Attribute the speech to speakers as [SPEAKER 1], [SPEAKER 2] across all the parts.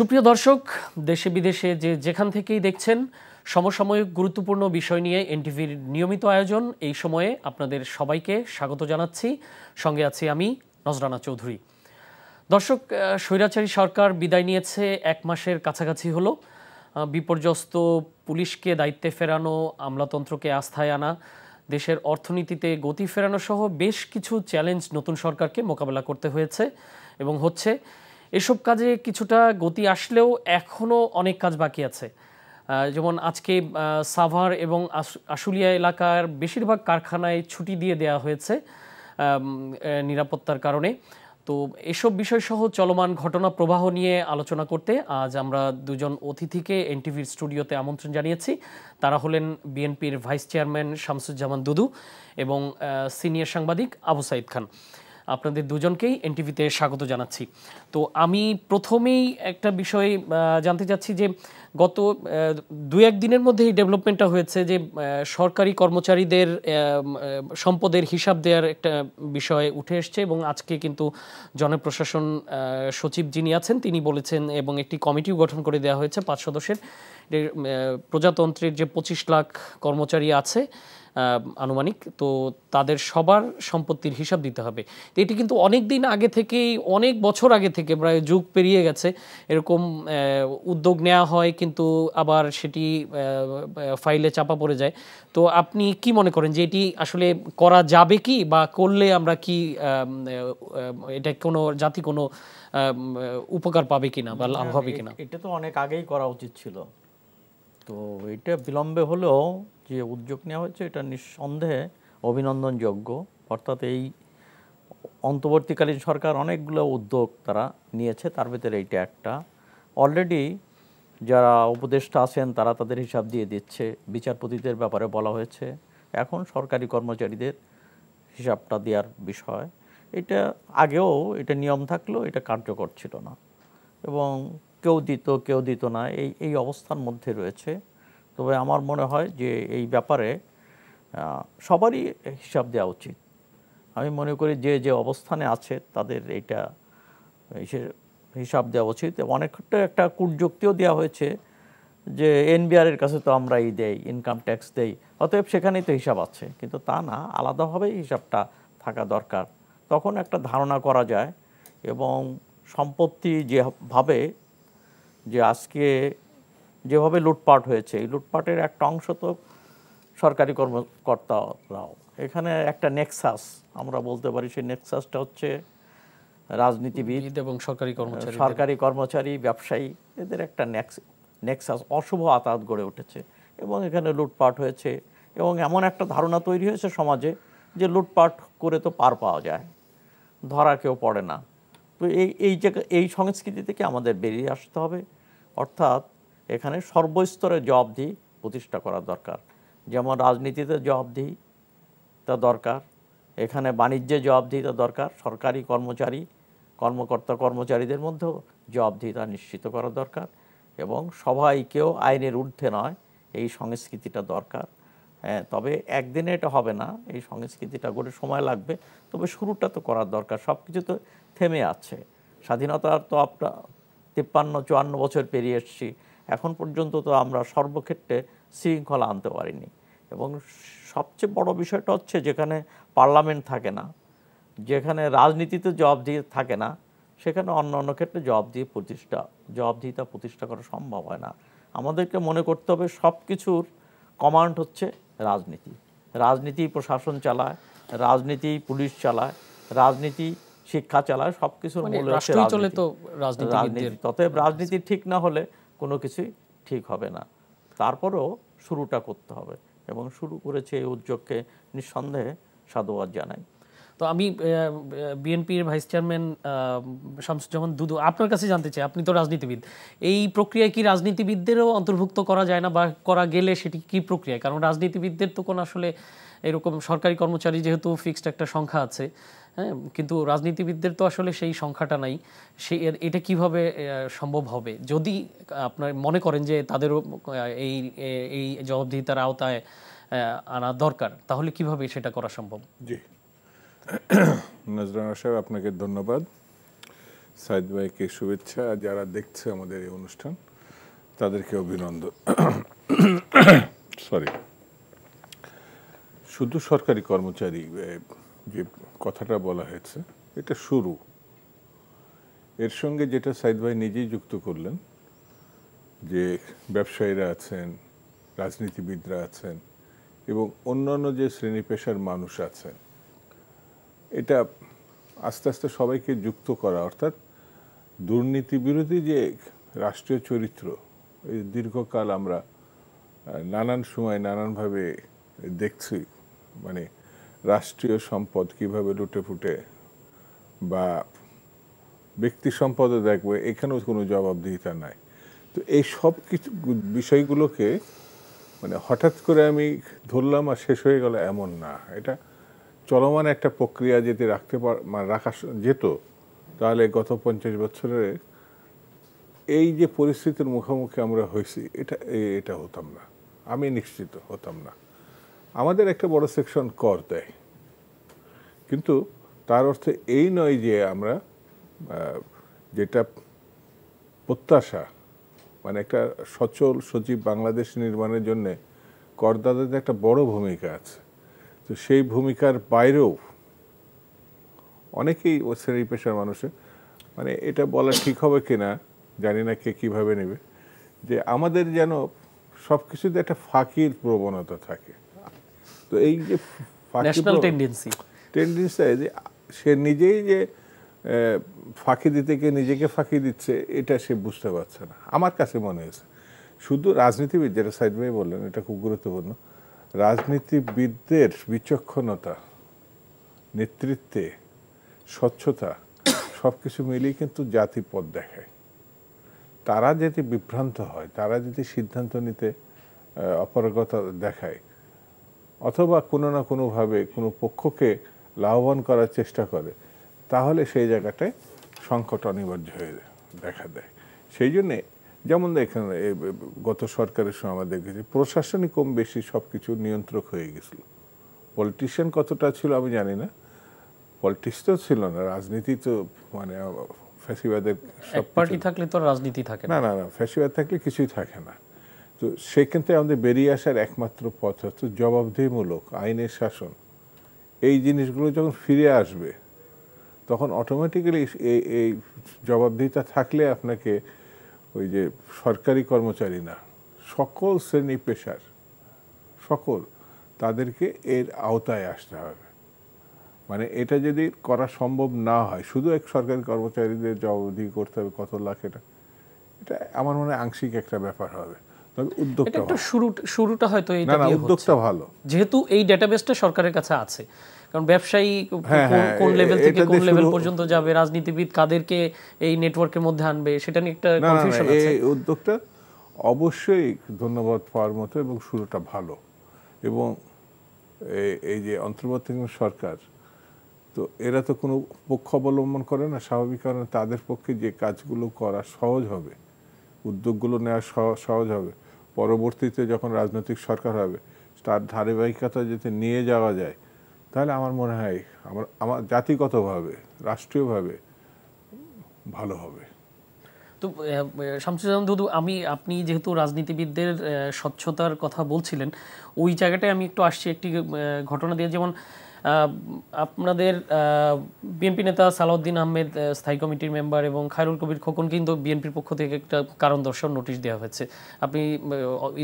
[SPEAKER 1] সুপ্রিয় দর্শক, দেশে বিদেশে যেখান থেকেই দেখছেন, সমসাময়িক গুরুত্বপূর্ণ বিষয় নিয়ে এনটিভির নিয়মিত আয়োজন এই সময়ে আপনাদের সবাইকে স্বাগত জানাচ্ছি। সঙ্গে আছি আমি নজরানা চৌধুরী। দর্শক, স্বৈরাচারী সরকার বিদায় নিয়েছে 1 মাসের কাছাকাছি হলো। বিপর্যস্ত পুলিশকে দায়িত্বে ফেরানো, আমলাতন্ত্রকে আস্থায় আনা, দেশের অর্থনীতিতে গতি ফেরানো সহ বেশ কিছু চ্যালেঞ্জ নতুন সরকারকে মোকাবেলা করতে হয়েছে এবং হচ্ছে। এসব কাজে কিছুটা গতি আসলেও এখনও অনেক কাজ বাকি আছে। যেমন আজকে সাভার এবং আশুলিয়া এলাকার বেশিরভাগ কারখানায় ছুটি দিয়ে দেওয়া হয়েছে নিরাপত্তার কারণে। তো এসব বিষয়সহ চলমান ঘটনা প্রবাহ নিয়ে আলোচনা করতে আজ আমরা দুজন অতিথিকে এনটিভির স্টুডিওতে আমন্ত্রণ জানিয়েছি। তারা হলেন বিএনপির ভাইস চেয়ারম্যান শামসুজ্জামান দুদু এবং সিনিয়র সাংবাদিক আবু সাইদ খান। আপনাদের দুজনকেই এনটিভিতে স্বাগত জানাচ্ছি। তো আমি প্রথমেই একটা বিষয় জানতে চাচ্ছি যে গত 2-1 দিনের মধ্যে এই ডেভেলপমেন্টটা হয়েছে যে সরকারি কর্মচারীদের সম্পদের হিসাব দেওয়ার একটা বিষয় উঠে এসছে এবং আজকে কিন্তু জনপ্রশাসন সচিব যিনি আছেন তিনি বলেছেন এবং একটি কমিটিও গঠন করে দেওয়া হয়েছে 5 সদস্যের। প্রজাতন্ত্রের যে 25 লাখ কর্মচারী আছে আনুমানিক, তো তাদের সবার সম্পত্তির হিসাব দিতে হবে। তো এটি কিন্তু অনেক দিন আগে থেকেই, অনেক বছর আগে থেকে, প্রায় যুগ পেরিয়ে গেছে, এরকম উদ্যোগ নেওয়া হয় কিন্তু আবার সেটি ফাইলে চাপা পড়ে যায়। তো আপনি কি মনে করেন যে এটি আসলে করা যাবে কি, বা করলে আমরা কি এটা কোনো জাতি কোনো উপকার পাবে কিনা বা লাভ হবে কিনা?
[SPEAKER 2] এটা তো অনেক আগেই করা উচিত ছিল। তো এটা বিলম্বে হলেও যে উদ্যোগ নেওয়া হয়েছে এটা নিঃসন্দেহে অভিনন্দনযোগ্য। অর্থাৎ এই অন্তর্বর্তীকালীন সরকার অনেকগুলো উদ্যোগ তারা নিয়েছে, তার ভিতরে এইটা একটা। অলরেডি যারা উপদেষ্টা আছেন তারা তাদের হিসাব দিয়ে দিচ্ছে, বিচারপতিদের ব্যাপারে বলা হয়েছে, এখন সরকারি কর্মচারীদের হিসাবটা দেওয়ার বিষয়। এটা আগেও এটা নিয়ম থাকলেও এটা কার্যকর ছিল না এবং কেউ দিত না, এই অবস্থার মধ্যে রয়েছে। তবে আমার মনে হয় যে এই ব্যাপারে সবারই হিসাব দেওয়া উচিত। আমি মনে করি যে অবস্থানে আছে তাদের এইটা হিসাব দেওয়া উচিত। অনেকটা একটা কূটযুক্তিও দেওয়া হয়েছে যে এনবিআরের কাছে তো আমরা দেই, ইনকাম ট্যাক্স দেই, অতএব সেখানেই তো হিসাব আছে, কিন্তু তা না, আলাদাভাবেই হিসাবটা থাকা দরকার। তখন একটা ধারণা করা যায় এবং সম্পত্তি যেভাবে যে আজকে যেভাবে লুটপাট হয়েছে, এই লুটপাটের একটা অংশ তো সরকারি কর্মকর্তারাও। এখানে একটা নেক্সাস আমরা বলতে পারি, সেই নেক্সাসটা হচ্ছে রাজনীতিবিদ এবং সরকারি কর্মচারী, ব্যবসায়ী, এদের একটা নেক্সাস, অশুভ আতাত গড়ে উঠেছে এবং এখানে লুটপাট হয়েছে এবং এমন একটা ধারণা তৈরি হয়েছে সমাজে যে লুটপাট করে তো পার পাওয়া যায়, ধরা কেউ পড়ে না। তো এই সংস্কৃতি থেকে আমাদের বেরিয়ে আসতে হবে। অর্থাৎ এখানে সর্বস্তরে জবাবদিহি প্রতিষ্ঠা করা দরকার। যেমন রাজনীতিতে জবাবদিহিতা দরকার, এখানে বাণিজ্যে জবাবদিহিতা দরকার, সরকারি কর্মচারীদের মধ্যেও জবাবদিহিতা নিশ্চিত করা দরকার এবং সবাইকেও আইনের ঊর্ধ্বে নয়, এই সংস্কৃতিটা দরকার। হ্যাঁ, তবে একদিনে এটা হবে না, এই সংস্কৃতিটা গড়ে সময় লাগবে, তবে শুরুটা তো করার দরকার। সব কিছু তো থেমে আছে, স্বাধীনতার তো আপনার 53-54 বছর পেরিয়ে এসেছি, এখন পর্যন্ত তো আমরা সর্বক্ষেত্রে শৃঙ্খলা আনতে পারিনি। এবং সবচেয়ে বড় বিষয়টা হচ্ছে যেখানে পার্লামেন্ট থাকে না, যেখানে রাজনীতিতে জবাবদিহি থাকে না, সেখানে অন্য ক্ষেত্রে জবাবদিহিতা প্রতিষ্ঠা করা সম্ভব হয় না। আমাদেরকে মনে করতে হবে সব কিছুর কমান্ড হচ্ছে রাজনীতি প্রশাসন চালায়, রাজনীতি পুলিশ চালায়, রাজনীতি শিক্ষা চালায়, সব কিছুর মূল হচ্ছে রাজনীতি। ততএব রাজনীতি ঠিক না হলে কোনো কিছুই ঠিক হবে না। তারপরেও শুরুটা করতে হবে এবং শুরু করেছে এই উদ্যোগকে নিঃসন্দেহে সাধুবাদ জানাই।
[SPEAKER 1] তো আমি বিএনপির ভাইস চেয়ারম্যান শামসুজ্জামান দুদু, আপনার কাছে জানতে চাই, আপনি তো রাজনীতিবিদ, এই প্রক্রিয়ায় কি রাজনীতিবিদদেরও অন্তর্ভুক্ত করা যায় না, বা করা গেলে সেটি কি প্রক্রিয়া? কারণ রাজনীতিবিদদের তো কোনো আসলে এরকম সরকারি কর্মচারী যেহেতু ফিক্সড একটা সংখ্যা আছে, হ্যাঁ, কিন্তু রাজনীতিবিদদের তো আসলে সেই সংখ্যাটা নাই। এটা কিভাবে সম্ভব হবে? যদি আপনার মনে করেন যে তাদেরও এই জবাবদিহিতার আওতায় আনা দরকার, তাহলে কিভাবে সেটা করা সম্ভব?
[SPEAKER 3] জি, নজরানা সাহেব, আপনাকে ধন্যবাদ। সাইদ ভাইকে শুভেচ্ছা, যারা দেখছে আমাদের এই অনুষ্ঠান তাদেরকে অভিনন্দন। সরি, শুধু সরকারি কর্মচারী যে কথাটা বলা হয়েছে এটা শুরু, এর সঙ্গে যেটা সাইদ ভাই নিজেই যুক্ত করলেন যে ব্যবসায়ীরা আছেন, রাজনীতিবিদরা আছেন এবং অন্যান্য যে শ্রেণী পেশার মানুষ আছেন, এটা আস্তে আস্তে সবাইকে যুক্ত করা, অর্থাৎ দুর্নীতি বিরোধী যে রাষ্ট্রীয় চরিত্র, এই দীর্ঘকাল আমরা নানান সময় নানানভাবে দেখছি, মানে রাষ্ট্রীয় সম্পদ কিভাবে লুটে ফুটে বা ব্যক্তি সম্পদও দেখবে, এখানেও কোনো জবাবদিহিতা নাই। তো এই সব কিছু বিষয়গুলোকে মানে হঠাৎ করে আমি ধরলাম আর শেষ হয়ে গেল এমন না, এটা চলমান একটা প্রক্রিয়া যদি রাখা যেত, তাহলে গত 50 বছরে এই যে পরিস্থিতির মুখোমুখি আমরা হয়েছি এটা হতাম না, আমি নিশ্চিত হতাম না। আমাদের একটা বড় সেকশন কর দেয়, কিন্তু তার অর্থ এই নয় যে আমরা যেটা প্রত্যাশা, মানে একটা সচল সজীব বাংলাদেশ নির্মাণের জন্য করদাতাদের একটা বড় ভূমিকা আছে। তো সেই ভূমিকার বাইরেও অনেকেই ও শ্রেণী পেশার মানুষের, মানে এটা বলা ঠিক হবে কিনা জানি না, কে কীভাবে নেবে, যে আমাদের যেন সব কিছুতে একটা ফাঁকির প্রবণতা থাকে। তো এই যে টেন্ডেন্সি যে সে নিজেই যে ফাঁকি দিতে গিয়ে নিজেকে ফাঁকি দিচ্ছে, এটা সে বুঝতে পারছে না, আমার কাছে মনে হয়েছে। শুধু রাজনীতিবিদ, যেটা সাইদ ভাই বললেন, এটা খুব গুরুত্বপূর্ণ, রাজনীতিবিদদের বিচক্ষণতা, নেতৃত্বে স্বচ্ছতা সব কিছু মিলিয়ে কিন্তু জাতি পথ দেখায়। তারা যদি বিভ্রান্ত হয়, তারা যদি সিদ্ধান্ত নিতে অপারগতা দেখায়, অথবা কোনো না কোনোভাবে কোনো পক্ষকে লাভবান করার চেষ্টা করে, তাহলে সেই জায়গাটায় সংকট অনিবার্য হয়ে দেখা দেয়। সেই জন্যে যেমন এখানে গত সরকারের সময় আমরা দেখেছি প্রশাসনিক কম বেশি সব কিছু নিয়ন্ত্রক হয়ে গেছিল। পলিটিশিয়ান কতটা ছিল আমি জানি না, পলিটিক্স তো ছিল না, রাজনীতি তো মানে ফ্যাসিবাদের
[SPEAKER 1] এক পার্টি থাকলে তো রাজনীতি থাকে
[SPEAKER 3] না, না না, ফ্যাসিবাদ থাকলে কিছুই থাকে না। তো সেখান থেকে আমাদের বেরিয়ে আসার একমাত্র পথ হচ্ছে জবাবদিহিমূলক আইনের শাসন। এই জিনিসগুলো যখন ফিরে আসবে, তখন অটোমেটিক্যালি এই জবাবদিহিতা থাকলে আপনাকে ওই যে সরকারি কর্মচারী না, সকল শ্রেণী পেশার সকল তাদেরকে এর আওতায় আসতে হবে। মানে এটা যদি করা সম্ভব না হয়, শুধু এক সরকারি কর্মচারীদের জবাবদিহি করতে হবে কত লাখ, এটা আমার মনে হয় আংশিক একটা ব্যাপার হবে। তবে উদ্যোগটা
[SPEAKER 1] শুরুটা হয়তো
[SPEAKER 3] না, উদ্যোগটা ভালো,
[SPEAKER 1] যেহেতু এই ডেটাবেসটা সরকারের কাছে আছে। কারণ ব্যবসায়ী কোন লেভেল থেকে কোন লেভেল পর্যন্ত যাবে, রাজনীতিবিদ কাদেরকে এই নেটওয়ার্কের মধ্যে আনবে, সেটা নিয়ে একটা কনফিউশন আছে।
[SPEAKER 3] এই উদ্যোগটা অবশ্যই ধন্যবাদ পাওয়ার মতো এবং শুরুটা ভালো। এবং এই যে অন্তর্বর্তীকালীন সরকার, তো এরা তো কোনো পক্ষ অবলম্বন করে না, স্বাভাবিক কারণে তাদের পক্ষে যে কাজগুলো করা সহজ হবে, উদ্যোগগুলো নেওয়া সহজ হবে, পরবর্তীতে যখন রাজনৈতিক সরকার হবে তার ধারাবাহিকতা যাতে নিয়ে যাওয়া যায়, তাহলে আমার মনে হয় আমার জাতিগতভাবে রাষ্ট্রীয়ভাবে ভালো হবে।
[SPEAKER 1] তো শামসুজ্জামান দুদু, আপনি যেহেতু রাজনীতিবিদদের স্বচ্ছতার কথা বলছিলেন, ওই জায়গাটায় আমি একটু আসছি একটি ঘটনা দিয়ে। যেমন আপনাদের বিএনপি নেতা সালাউদ্দিন আহমেদ স্থায়ী কমিটির মেম্বার এবং খায়রুল কবির খোকন কিন্তু বিএনপির পক্ষ থেকে একটা কারণ দর্শাও নোটিশ দেওয়া হয়েছে। আপনি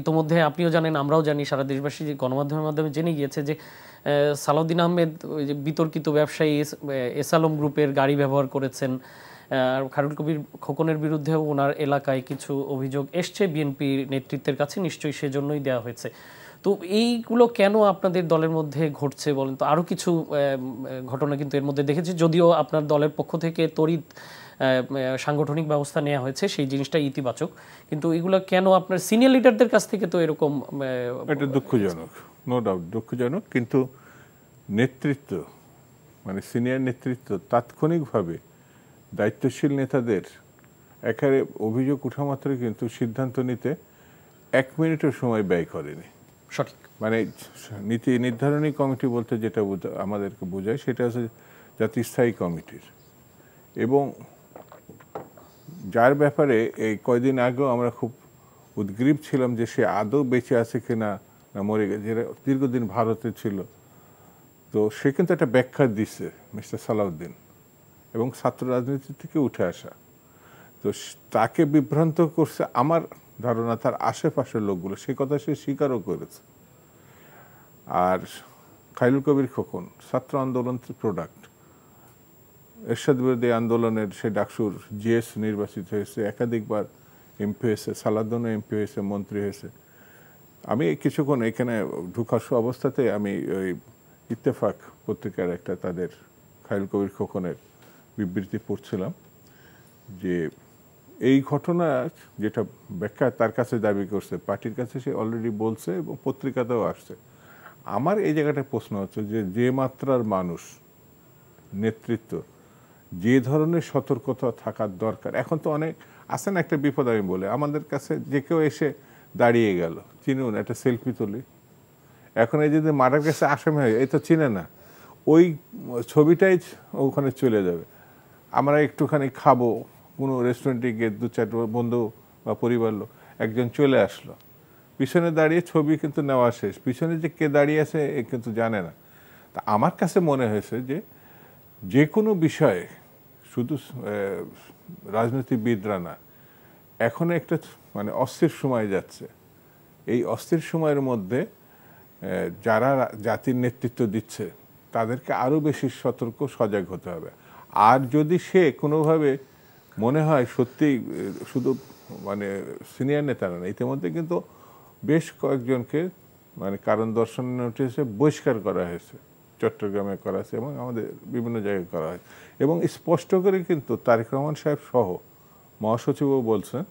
[SPEAKER 1] ইতোমধ্যে আপনিও জানেন, আমরাও জানি, সারা দেশবাসী গণমাধ্যমের মাধ্যমে জেনে গিয়েছে যে সালাউদ্দিন আহমেদ ওই যে বিতর্কিত ব্যবসায়ী এসালম গ্রুপের গাড়ি ব্যবহার করেছেন। আর খায়রুল কবির খোকনের বিরুদ্ধেও ওনার এলাকায় কিছু অভিযোগ এসছে বিএনপির নেতৃত্বের কাছে, নিশ্চয়ই সেজন্যই দেওয়া হয়েছে। তো এইগুলো কেন আপনাদের দলের মধ্যে ঘটছে বলেন তো? আরও কিছু ঘটনা কিন্তু এর মধ্যে দেখেছি, যদিও আপনার দলের পক্ষ থেকে তড়িৎ সাংগঠনিক ব্যবস্থা নেওয়া হয়েছে, সেই জিনিসটা ইতিবাচক, কিন্তু এগুলো কেন আপনার সিনিয়র লিডারদের কাছ থেকে তো এরকম?
[SPEAKER 3] এটা দুঃখজনক, নো ডাউট দুঃখজনক, কিন্তু নেতৃত্ব মানে সিনিয়র নেতৃত্ব তাৎক্ষণিকভাবে দায়িত্বশীল নেতাদের একেবারে অভিযোগ উঠা মাত্র কিন্তু সিদ্ধান্ত নিতে 1 মিনিটও সময় ব্যয় করেনি।
[SPEAKER 1] সঠিক,
[SPEAKER 3] মানে নীতি নির্ধারণী কমিটি বলতে যেটা আমাদেরকে বোঝায় সেটা হচ্ছে জাতীয় স্থায়ী কমিটির, এবং যার ব্যাপারে এই কয়দিন আগেও আমরা খুব উদ্গ্রীব ছিলাম যে সে আদৌ বেঁচে আছে কিনা না মরে গেছে, যেটা দীর্ঘদিন ভারতে ছিল। তো সে কিন্তু একটা ব্যাখ্যা দিচ্ছে মিস্টার সালাউদ্দিন, এবং ছাত্র রাজনীতি থেকে উঠে আসা। তো তাকে বিভ্রান্ত করছে আমার ধারণা তার আশেপাশের লোকগুলো, সে কথা সে স্বীকারও করেছে। আর খায়রুল কবির খোকন ছাত্র আন্দোলনের প্রোডাক্ট, এরশাদ বিরোধী আন্দোলনের সে ডাকসুর জিএস নির্বাচিত হয়েছে, একাধিকবার এমপি হয়েছে, সালাউদ্দিনও এমপি হয়েছে, মন্ত্রী হয়েছে। আমি কিছুক্ষণ এখানে ঢুকার অবস্থাতে আমি ওই ইত্তেফাক পত্রিকার একটা তাদের খায়রুল কবির খোকনের বিবৃতি পড়ছিলাম যে এই ঘটনা যেটা ব্যাখ্যা তার কাছে দাবি করছে, পার্টির কাছে সে অলরেডি বলছে এবং পত্রিকাতেও আসছে। আমার এই জায়গাটায় প্রশ্ন হচ্ছে যে মাত্রার মানুষ নেতৃত্ব, যে ধরনের সতর্কতা থাকার দরকার। এখন তো অনেক আসে না, একটা বিপদ আমি বলে আমাদের কাছে যে কেউ এসে দাঁড়িয়ে গেল, চিনুন একটা সেলফি তুলি, এখন এই যদি মারার কাছে আসামি হয় এই তো চিনে না, ওই ছবিটাই ওখানে চলে যাবে। আমরা একটুখানি খাবো কোনো রেস্টুরেন্টে গিয়ে 2-4 বন্ধু বা পরিবার লোক, একজন চলে আসলো, পিছনে দাঁড়িয়ে ছবি কিন্তু নেওয়া শেষ, পিছনে যে কে দাঁড়িয়ে আছে এ কিন্তু জানে না। তা আমার কাছে মনে হয়েছে যে কোনো বিষয়ে শুধু রাজনীতিবিদরা না, এখন একটা মানে অস্থির সময় যাচ্ছে। এই অস্থির সময়ের মধ্যে যারা জাতির নেতৃত্ব দিচ্ছে তাদেরকে আরও বেশি সতর্ক সজাগ হতে হবে। আর যদি সে কোনোভাবে মনে হয় সত্যি শুধু মানে সিনিয়র নেতারা না, ইতিমধ্যে কিন্তু বেশ কয়েকজনকে মানে কারণ দর্শন নোটিশে বহিষ্কার করা হয়েছে, চট্টগ্রামে করা হয়েছে এবং আমাদের বিভিন্ন জায়গায় করা হয়েছে। এবং স্পষ্ট করে কিন্তু তারেক রহমান সাহেব সহ মহাসচিবও বলছেন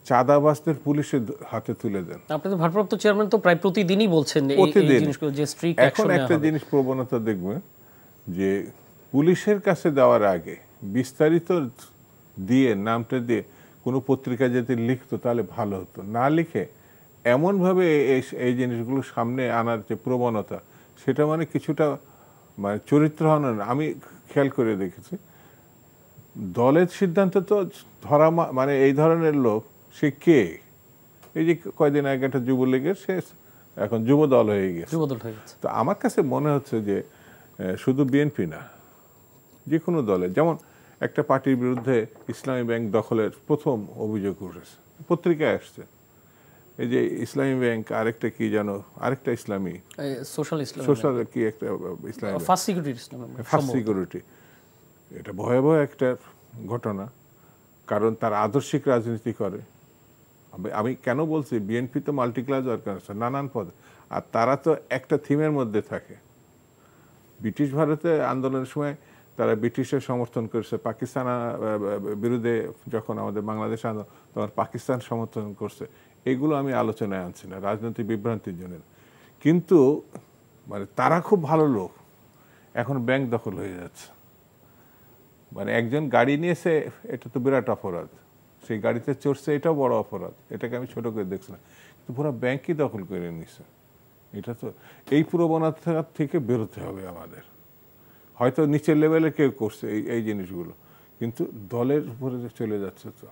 [SPEAKER 3] চাঁদাবাজদের পুলিশের হাতে তুলে দেন।
[SPEAKER 1] আপনাদের ভারপ্রাপ্ত চেয়ারম্যান তো প্রায় প্রতিদিনই বলছেন
[SPEAKER 3] প্রতিদিন।
[SPEAKER 1] যে স্ট্রিক্ট
[SPEAKER 3] এখন একটা জিনিস প্রবণতা দেখবেন যে পুলিশের কাছে দেওয়ার আগে বিস্তারিত দিয়ে নামটা দিয়ে কোনো পত্রিকা যদি লিখতো তাহলে ভালো হতো, না লিখে এমনভাবে এই জিনিসগুলো সামনে আনার যে প্রবণতা, সেটা মানে কিছুটা মানে চরিত্রহীন। আমি খেয়াল করে দেখেছি দলের সিদ্ধান্ত তো ধরা মানে এই ধরনের লোক সে কে, এই যে কয়দিন আগে একটা যুবলীগের সে এখন যুব দল হয়ে গেছে। তো আমার কাছে মনে হচ্ছে যে শুধু বিএনপি না, যে কোনো দলে, যেমন একটা পার্টির বিরুদ্ধে ইসলামী ব্যাংক দখলের প্রথম অভিযোগ উঠেছে, পত্রিকায় আসছে, এই যে ইসলামী ব্যাংক আরেকটা কি জানো, আরেকটা ইসলামী সোশ্যাল কি একটা ইসলামী ফার্স্ট সিকিউরিটি, এটা ভয়াবহ একটা ঘটনা, কারণ তারা আদর্শিক রাজনীতি করে। আমি কেন বলছি বিএনপি তো মাল্টি ক্লাস ওয়ার্কার আছে, নানান পদ, আর তারা তো একটা থিমের মধ্যে থাকে। ব্রিটিশ ভারতে আন্দোলনের সময় তারা ব্রিটিশের সমর্থন করেছে, পাকিস্তান বিরুদ্ধে যখন আমাদের বাংলাদেশ আন্দোলন তখন পাকিস্তান সমর্থন করছে। এগুলো আমি আলোচনায় আনছি না, রাজনৈতিক বিভ্রান্তির জন্য। কিন্তু মানে তারা খুব ভালো লোক, এখন ব্যাংক দখল হয়ে যাচ্ছে। মানে একজন গাড়ি নিয়েছে, এটা তো বিরাট অপরাধ, সেই গাড়িতে চড়ছে, এটাও বড় অপরাধ, এটাকে আমি ছোট করে দেখছি না, কিন্তু পুরো ব্যাংকই দখল করে নিছে। এটা তো এই প্রবণতা থেকে বেরোতে হবে আমাদের। হয়তো নিচের লেভেলে কেউ করছে এই জিনিসগুলো, কিন্তু দলের উপরে চলে যাচ্ছে, তো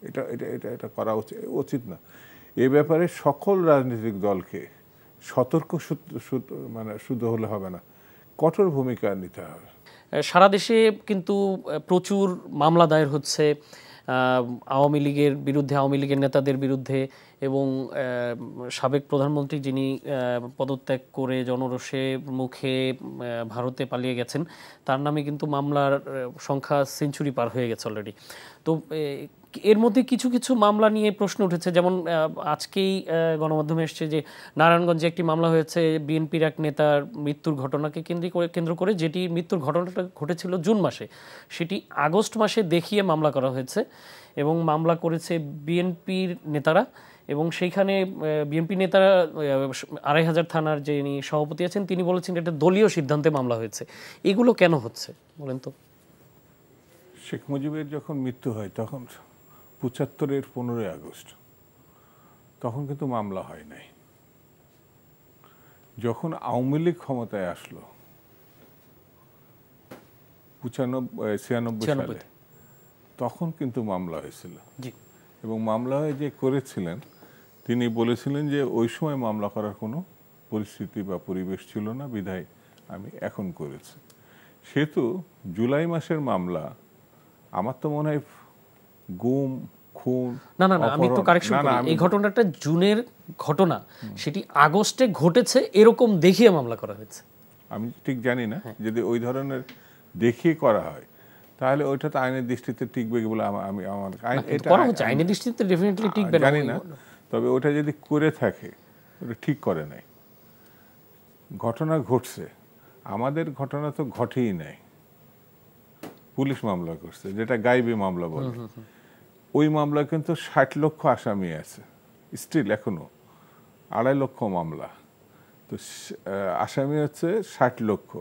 [SPEAKER 3] এটা এটা এটা এটা করা উচিত না। এ ব্যাপারে সকল রাজনৈতিক দলকে সতর্ক মানে শুধু হলে হবে না, কঠোর ভূমিকা নিতে হবে।
[SPEAKER 1] সারা দেশে কিন্তু প্রচুর মামলা দায়ের হচ্ছে আওয়ামী লীগের বিরুদ্ধে, আওয়ামী লীগের নেতাদের বিরুদ্ধে, এবং সাবেক প্রধানমন্ত্রী যিনি পদত্যাগ করে জনরোষে মুখে ভারতে পালিয়ে গেছেন, তার নামে কিন্তু মামলার সংখ্যা সেঞ্চুরি পার হয়ে গেছে অলরেডি। তো এর মধ্যে কিছু কিছু মামলা নিয়ে প্রশ্ন উঠেছে, যেমন আজকেই গণমাধ্যমে এসছে যে নারায়ণগঞ্জে একটি মামলা হয়েছে বিএনপির এক নেতার মৃত্যুর ঘটনাকে কেন্দ্র করে, যেটি মৃত্যুর ঘটনাটা ঘটেছিল জুন মাসে, সেটি আগস্ট মাসে দেখিয়ে মামলা করা হয়েছে, এবং মামলা করেছে বিএনপির নেতারা, এবং সেইখানে বিএনপি নেতারা ২৫০০ থানার যিনি সভাপতি আছেন তিনি বলেছেন এটা দলীয় সিদ্ধান্তে মামলা হয়েছে। এগুলো কেন হচ্ছে বলেন তো?
[SPEAKER 3] শেখ মুজিবের যখন মৃত্যু হয় তখন ৭৫-এর ১৫ই আগস্ট, তখন কিন্তু মামলা হয় নাই। যখন আওয়ামী লীগ ক্ষমতায় আসলো ৯৫-৯৬ সালে, তখন কিন্তু মামলা হয়েছিল
[SPEAKER 1] জি।
[SPEAKER 3] এবং মামলা হয়ে যে করেছিলেন তিনি বলেছিলেন যে ওই সময় মামলা করার কোনো পরিস্থিতি বা পরিবেশ ছিল না, বিধায় আমি এখন করেছি। সেহেতু জুলাই মাসের মামলা আমার তো মনে হয় গুম, খুন,
[SPEAKER 1] না না না, আমি একটু কারেকশন করি। এই ঘটনাটা জুনের ঘটনা, সেটি আগস্টে ঘটেছে এরকম দেখিয়ে মামলা করা হয়েছে।
[SPEAKER 3] আমি ঠিক জানি না, যদি ওই ধরনের দেখিয়ে করা হয় তাহলে ওইটা তো আইনের দৃষ্টিতে টিকবে বলে আমি আমার
[SPEAKER 1] করা হচ্ছে আইনের দৃষ্টিতে ডেফিনেটলি টিকবে না,
[SPEAKER 3] জানি না। তবে ওটা যদি করে থাকে ওটা ঠিক করে নাই। ঘটনা ঘটছে, আমাদের ঘটনা তো ঘটেই নাই, পুলিশ মামলা করছে যেটা গাইবি মামলা বলে। ওই মামলা কিন্তু 60 লক্ষ আসামি আছে স্টিল, এখনো 2.5 লক্ষ মামলা, তো আসামি হচ্ছে 60 লক্ষ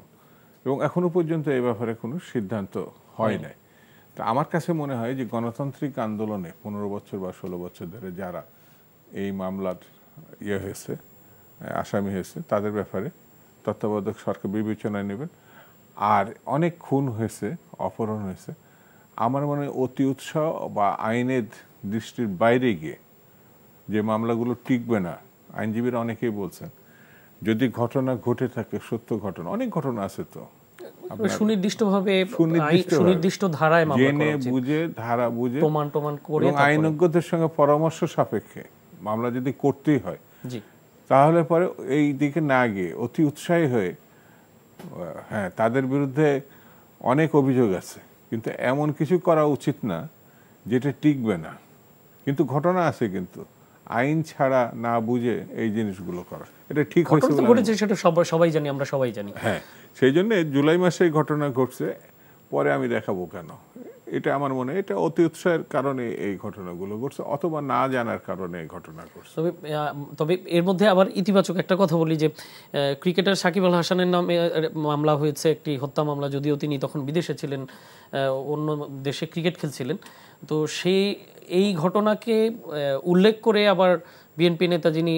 [SPEAKER 3] এবং এখনো পর্যন্ত এই ব্যাপারে কোনো সিদ্ধান্ত হয় নাই। তো আমার কাছে মনে হয় যে গণতান্ত্রিক আন্দোলনে 15 বছর বা 16 বছর ধরে যারা এই মামলার হয়েছে, আসামি হয়েছে, তাদের ব্যাপারে তত্ত্বাবধায়ক সরকার বিবেচনায় নেবেন। আর অনেক খুন হয়েছে, অপহরণ হয়েছে, আমার মনে হয় অতি উৎসাহ বা আইনের দৃষ্টির বাইরে গিয়ে যে মামলাগুলো টিকবে না, আইনজীবীরা অনেকেই বলছেন যদি ঘটনা ঘটে থাকে, সত্য ঘটনা, অনেক ঘটনা আছে তো,
[SPEAKER 1] সুনির্দিষ্টভাবে সুনির্দিষ্ট ধারায় মামলা করা উচিত,
[SPEAKER 3] জেনে বুঝে ধারা বুঝে
[SPEAKER 1] প্রমাণ করে
[SPEAKER 3] এবং আইনজ্ঞদের সঙ্গে পরামর্শ সাপেক্ষে মামলা যদি করতেই হয়,
[SPEAKER 1] জি,
[SPEAKER 3] তাহলে পরে এই দিকে না গিয়ে অতি উৎসাহী হয়ে, হ্যাঁ তাদের বিরুদ্ধে অনেক অভিযোগ আছে কিন্তু এমন কিছু করা উচিত না যেটা টিকবে না। কিন্তু ঘটনা আছে, কিন্তু আইন ছাড়া না বুঝে এই জিনিসগুলো করা এটা ঠিক হয়েছে
[SPEAKER 1] ঘটেছে, সেটা সবাই জানি, আমরা সবাই জানি।
[SPEAKER 3] হ্যাঁ, সেই জন্য জুলাই মাসে ঘটনা ঘটছে, পরে আমি দেখাবো কেন, এটা আমার মনে হয় এটা অতি উৎসাহের কারণে এই ঘটনাগুলো ঘটছে অথবা না জানার কারণে এই ঘটনা ঘটছে।
[SPEAKER 1] তবে এর মধ্যে আবার ইতিবাচক একটা কথা বলি যে ক্রিকেটার সাকিব আল হাসানের নামে মামলা হয়েছে, একটি হত্যা মামলা, যদিও তিনি তখন বিদেশে ছিলেন, অন্য দেশে ক্রিকেট খেলছিলেন। তো সেই এই ঘটনাকে উল্লেখ করে আবার বিএনপি নেতা যিনি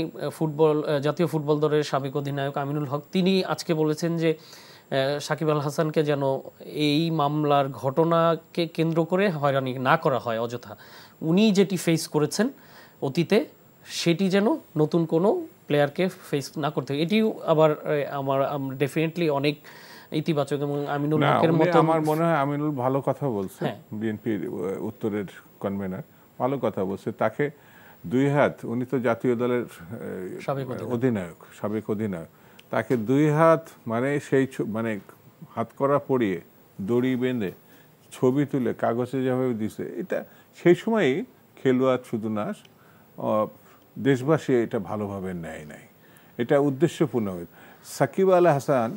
[SPEAKER 1] জাতীয় ফুটবল দলের সাবেক অধিনায়ক আমিনুল হক, তিনি আজকে বলেছেন যে সাকিব আল হাসানকে যেন এই মামলার ঘটনাকে কেন্দ্র করে হয়রানি না করা হয় অযথা, উনি যেটি ফেস করেছেন অতীতে সেটি যেন নতুন কোনো প্লেয়ারকে ফেস না করতে। এটিও আবার আমার ডেফিনেটলি অনেক ইতিবাচক এবং আমিনুল হকের মতো
[SPEAKER 3] আমার মনে হয় আমিনুল ভালো কথা বলছে, বিএনপির উত্তরের কনভেনার ভালো কথা বলছে। তাকে 2 হাত, উনি তো জাতীয় দলের সাবেক অধিনায়ক, তাকে 2 হাত মানে সেই মানে হাত করা পড়িয়ে দড়ি বেঁধে ছবি তুলে কাগজে যেভাবে দিছে, এটা সেই সময়ই খেলোয়াড় শুধু না দেশবাসী এটা ভালোভাবে নেয় নাই, এটা উদ্দেশ্যপূর্ণ। সাকিব আল হাসান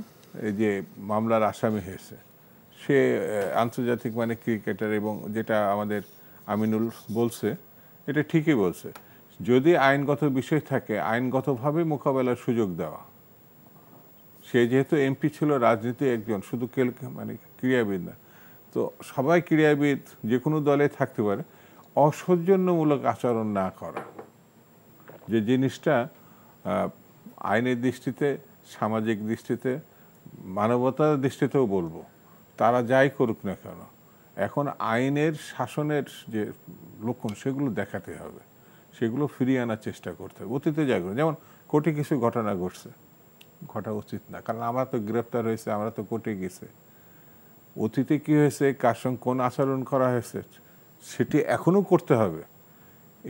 [SPEAKER 3] যে মামলার আসামি হয়েছে সে আন্তর্জাতিক মানে ক্রিকেটার, এবং যেটা আমাদের আমিনুল বলছে এটা ঠিকই বলছে, যদি আইনগত বিষয় থাকে আইনগতভাবে মোকাবেলার সুযোগ দেওয়া। সে যেহেতু এমপি ছিল, রাজনীতি একজন, শুধু মানে ক্রীড়াবিদ না, তো সবাই ক্রীড়াবিদ যে কোনো দলে থাকতে পারে, অসৌজন্যমূলক আচরণ না করা, যে জিনিসটা আইনের দৃষ্টিতে, সামাজিক দৃষ্টিতে, মানবতার দৃষ্টিতেও বলবো, তারা যাই করুক না কেন, এখন আইনের শাসনের যে লক্ষণ সেগুলো দেখাতে হবে, সেগুলো ফিরিয়ে আনার চেষ্টা করতে হবে। অতীতে যাগুলো যেমন কোর্টে কিছু ঘটনা ঘটা উচিত না, কারণ আমরা তো গ্রেপ্তার হয়েছে, আমরা তো কোর্টে গেছে, অতীতে কি হয়েছে, কার সঙ্গে কোন আচরণ করা হয়েছে সেটি এখনো করতে হবে।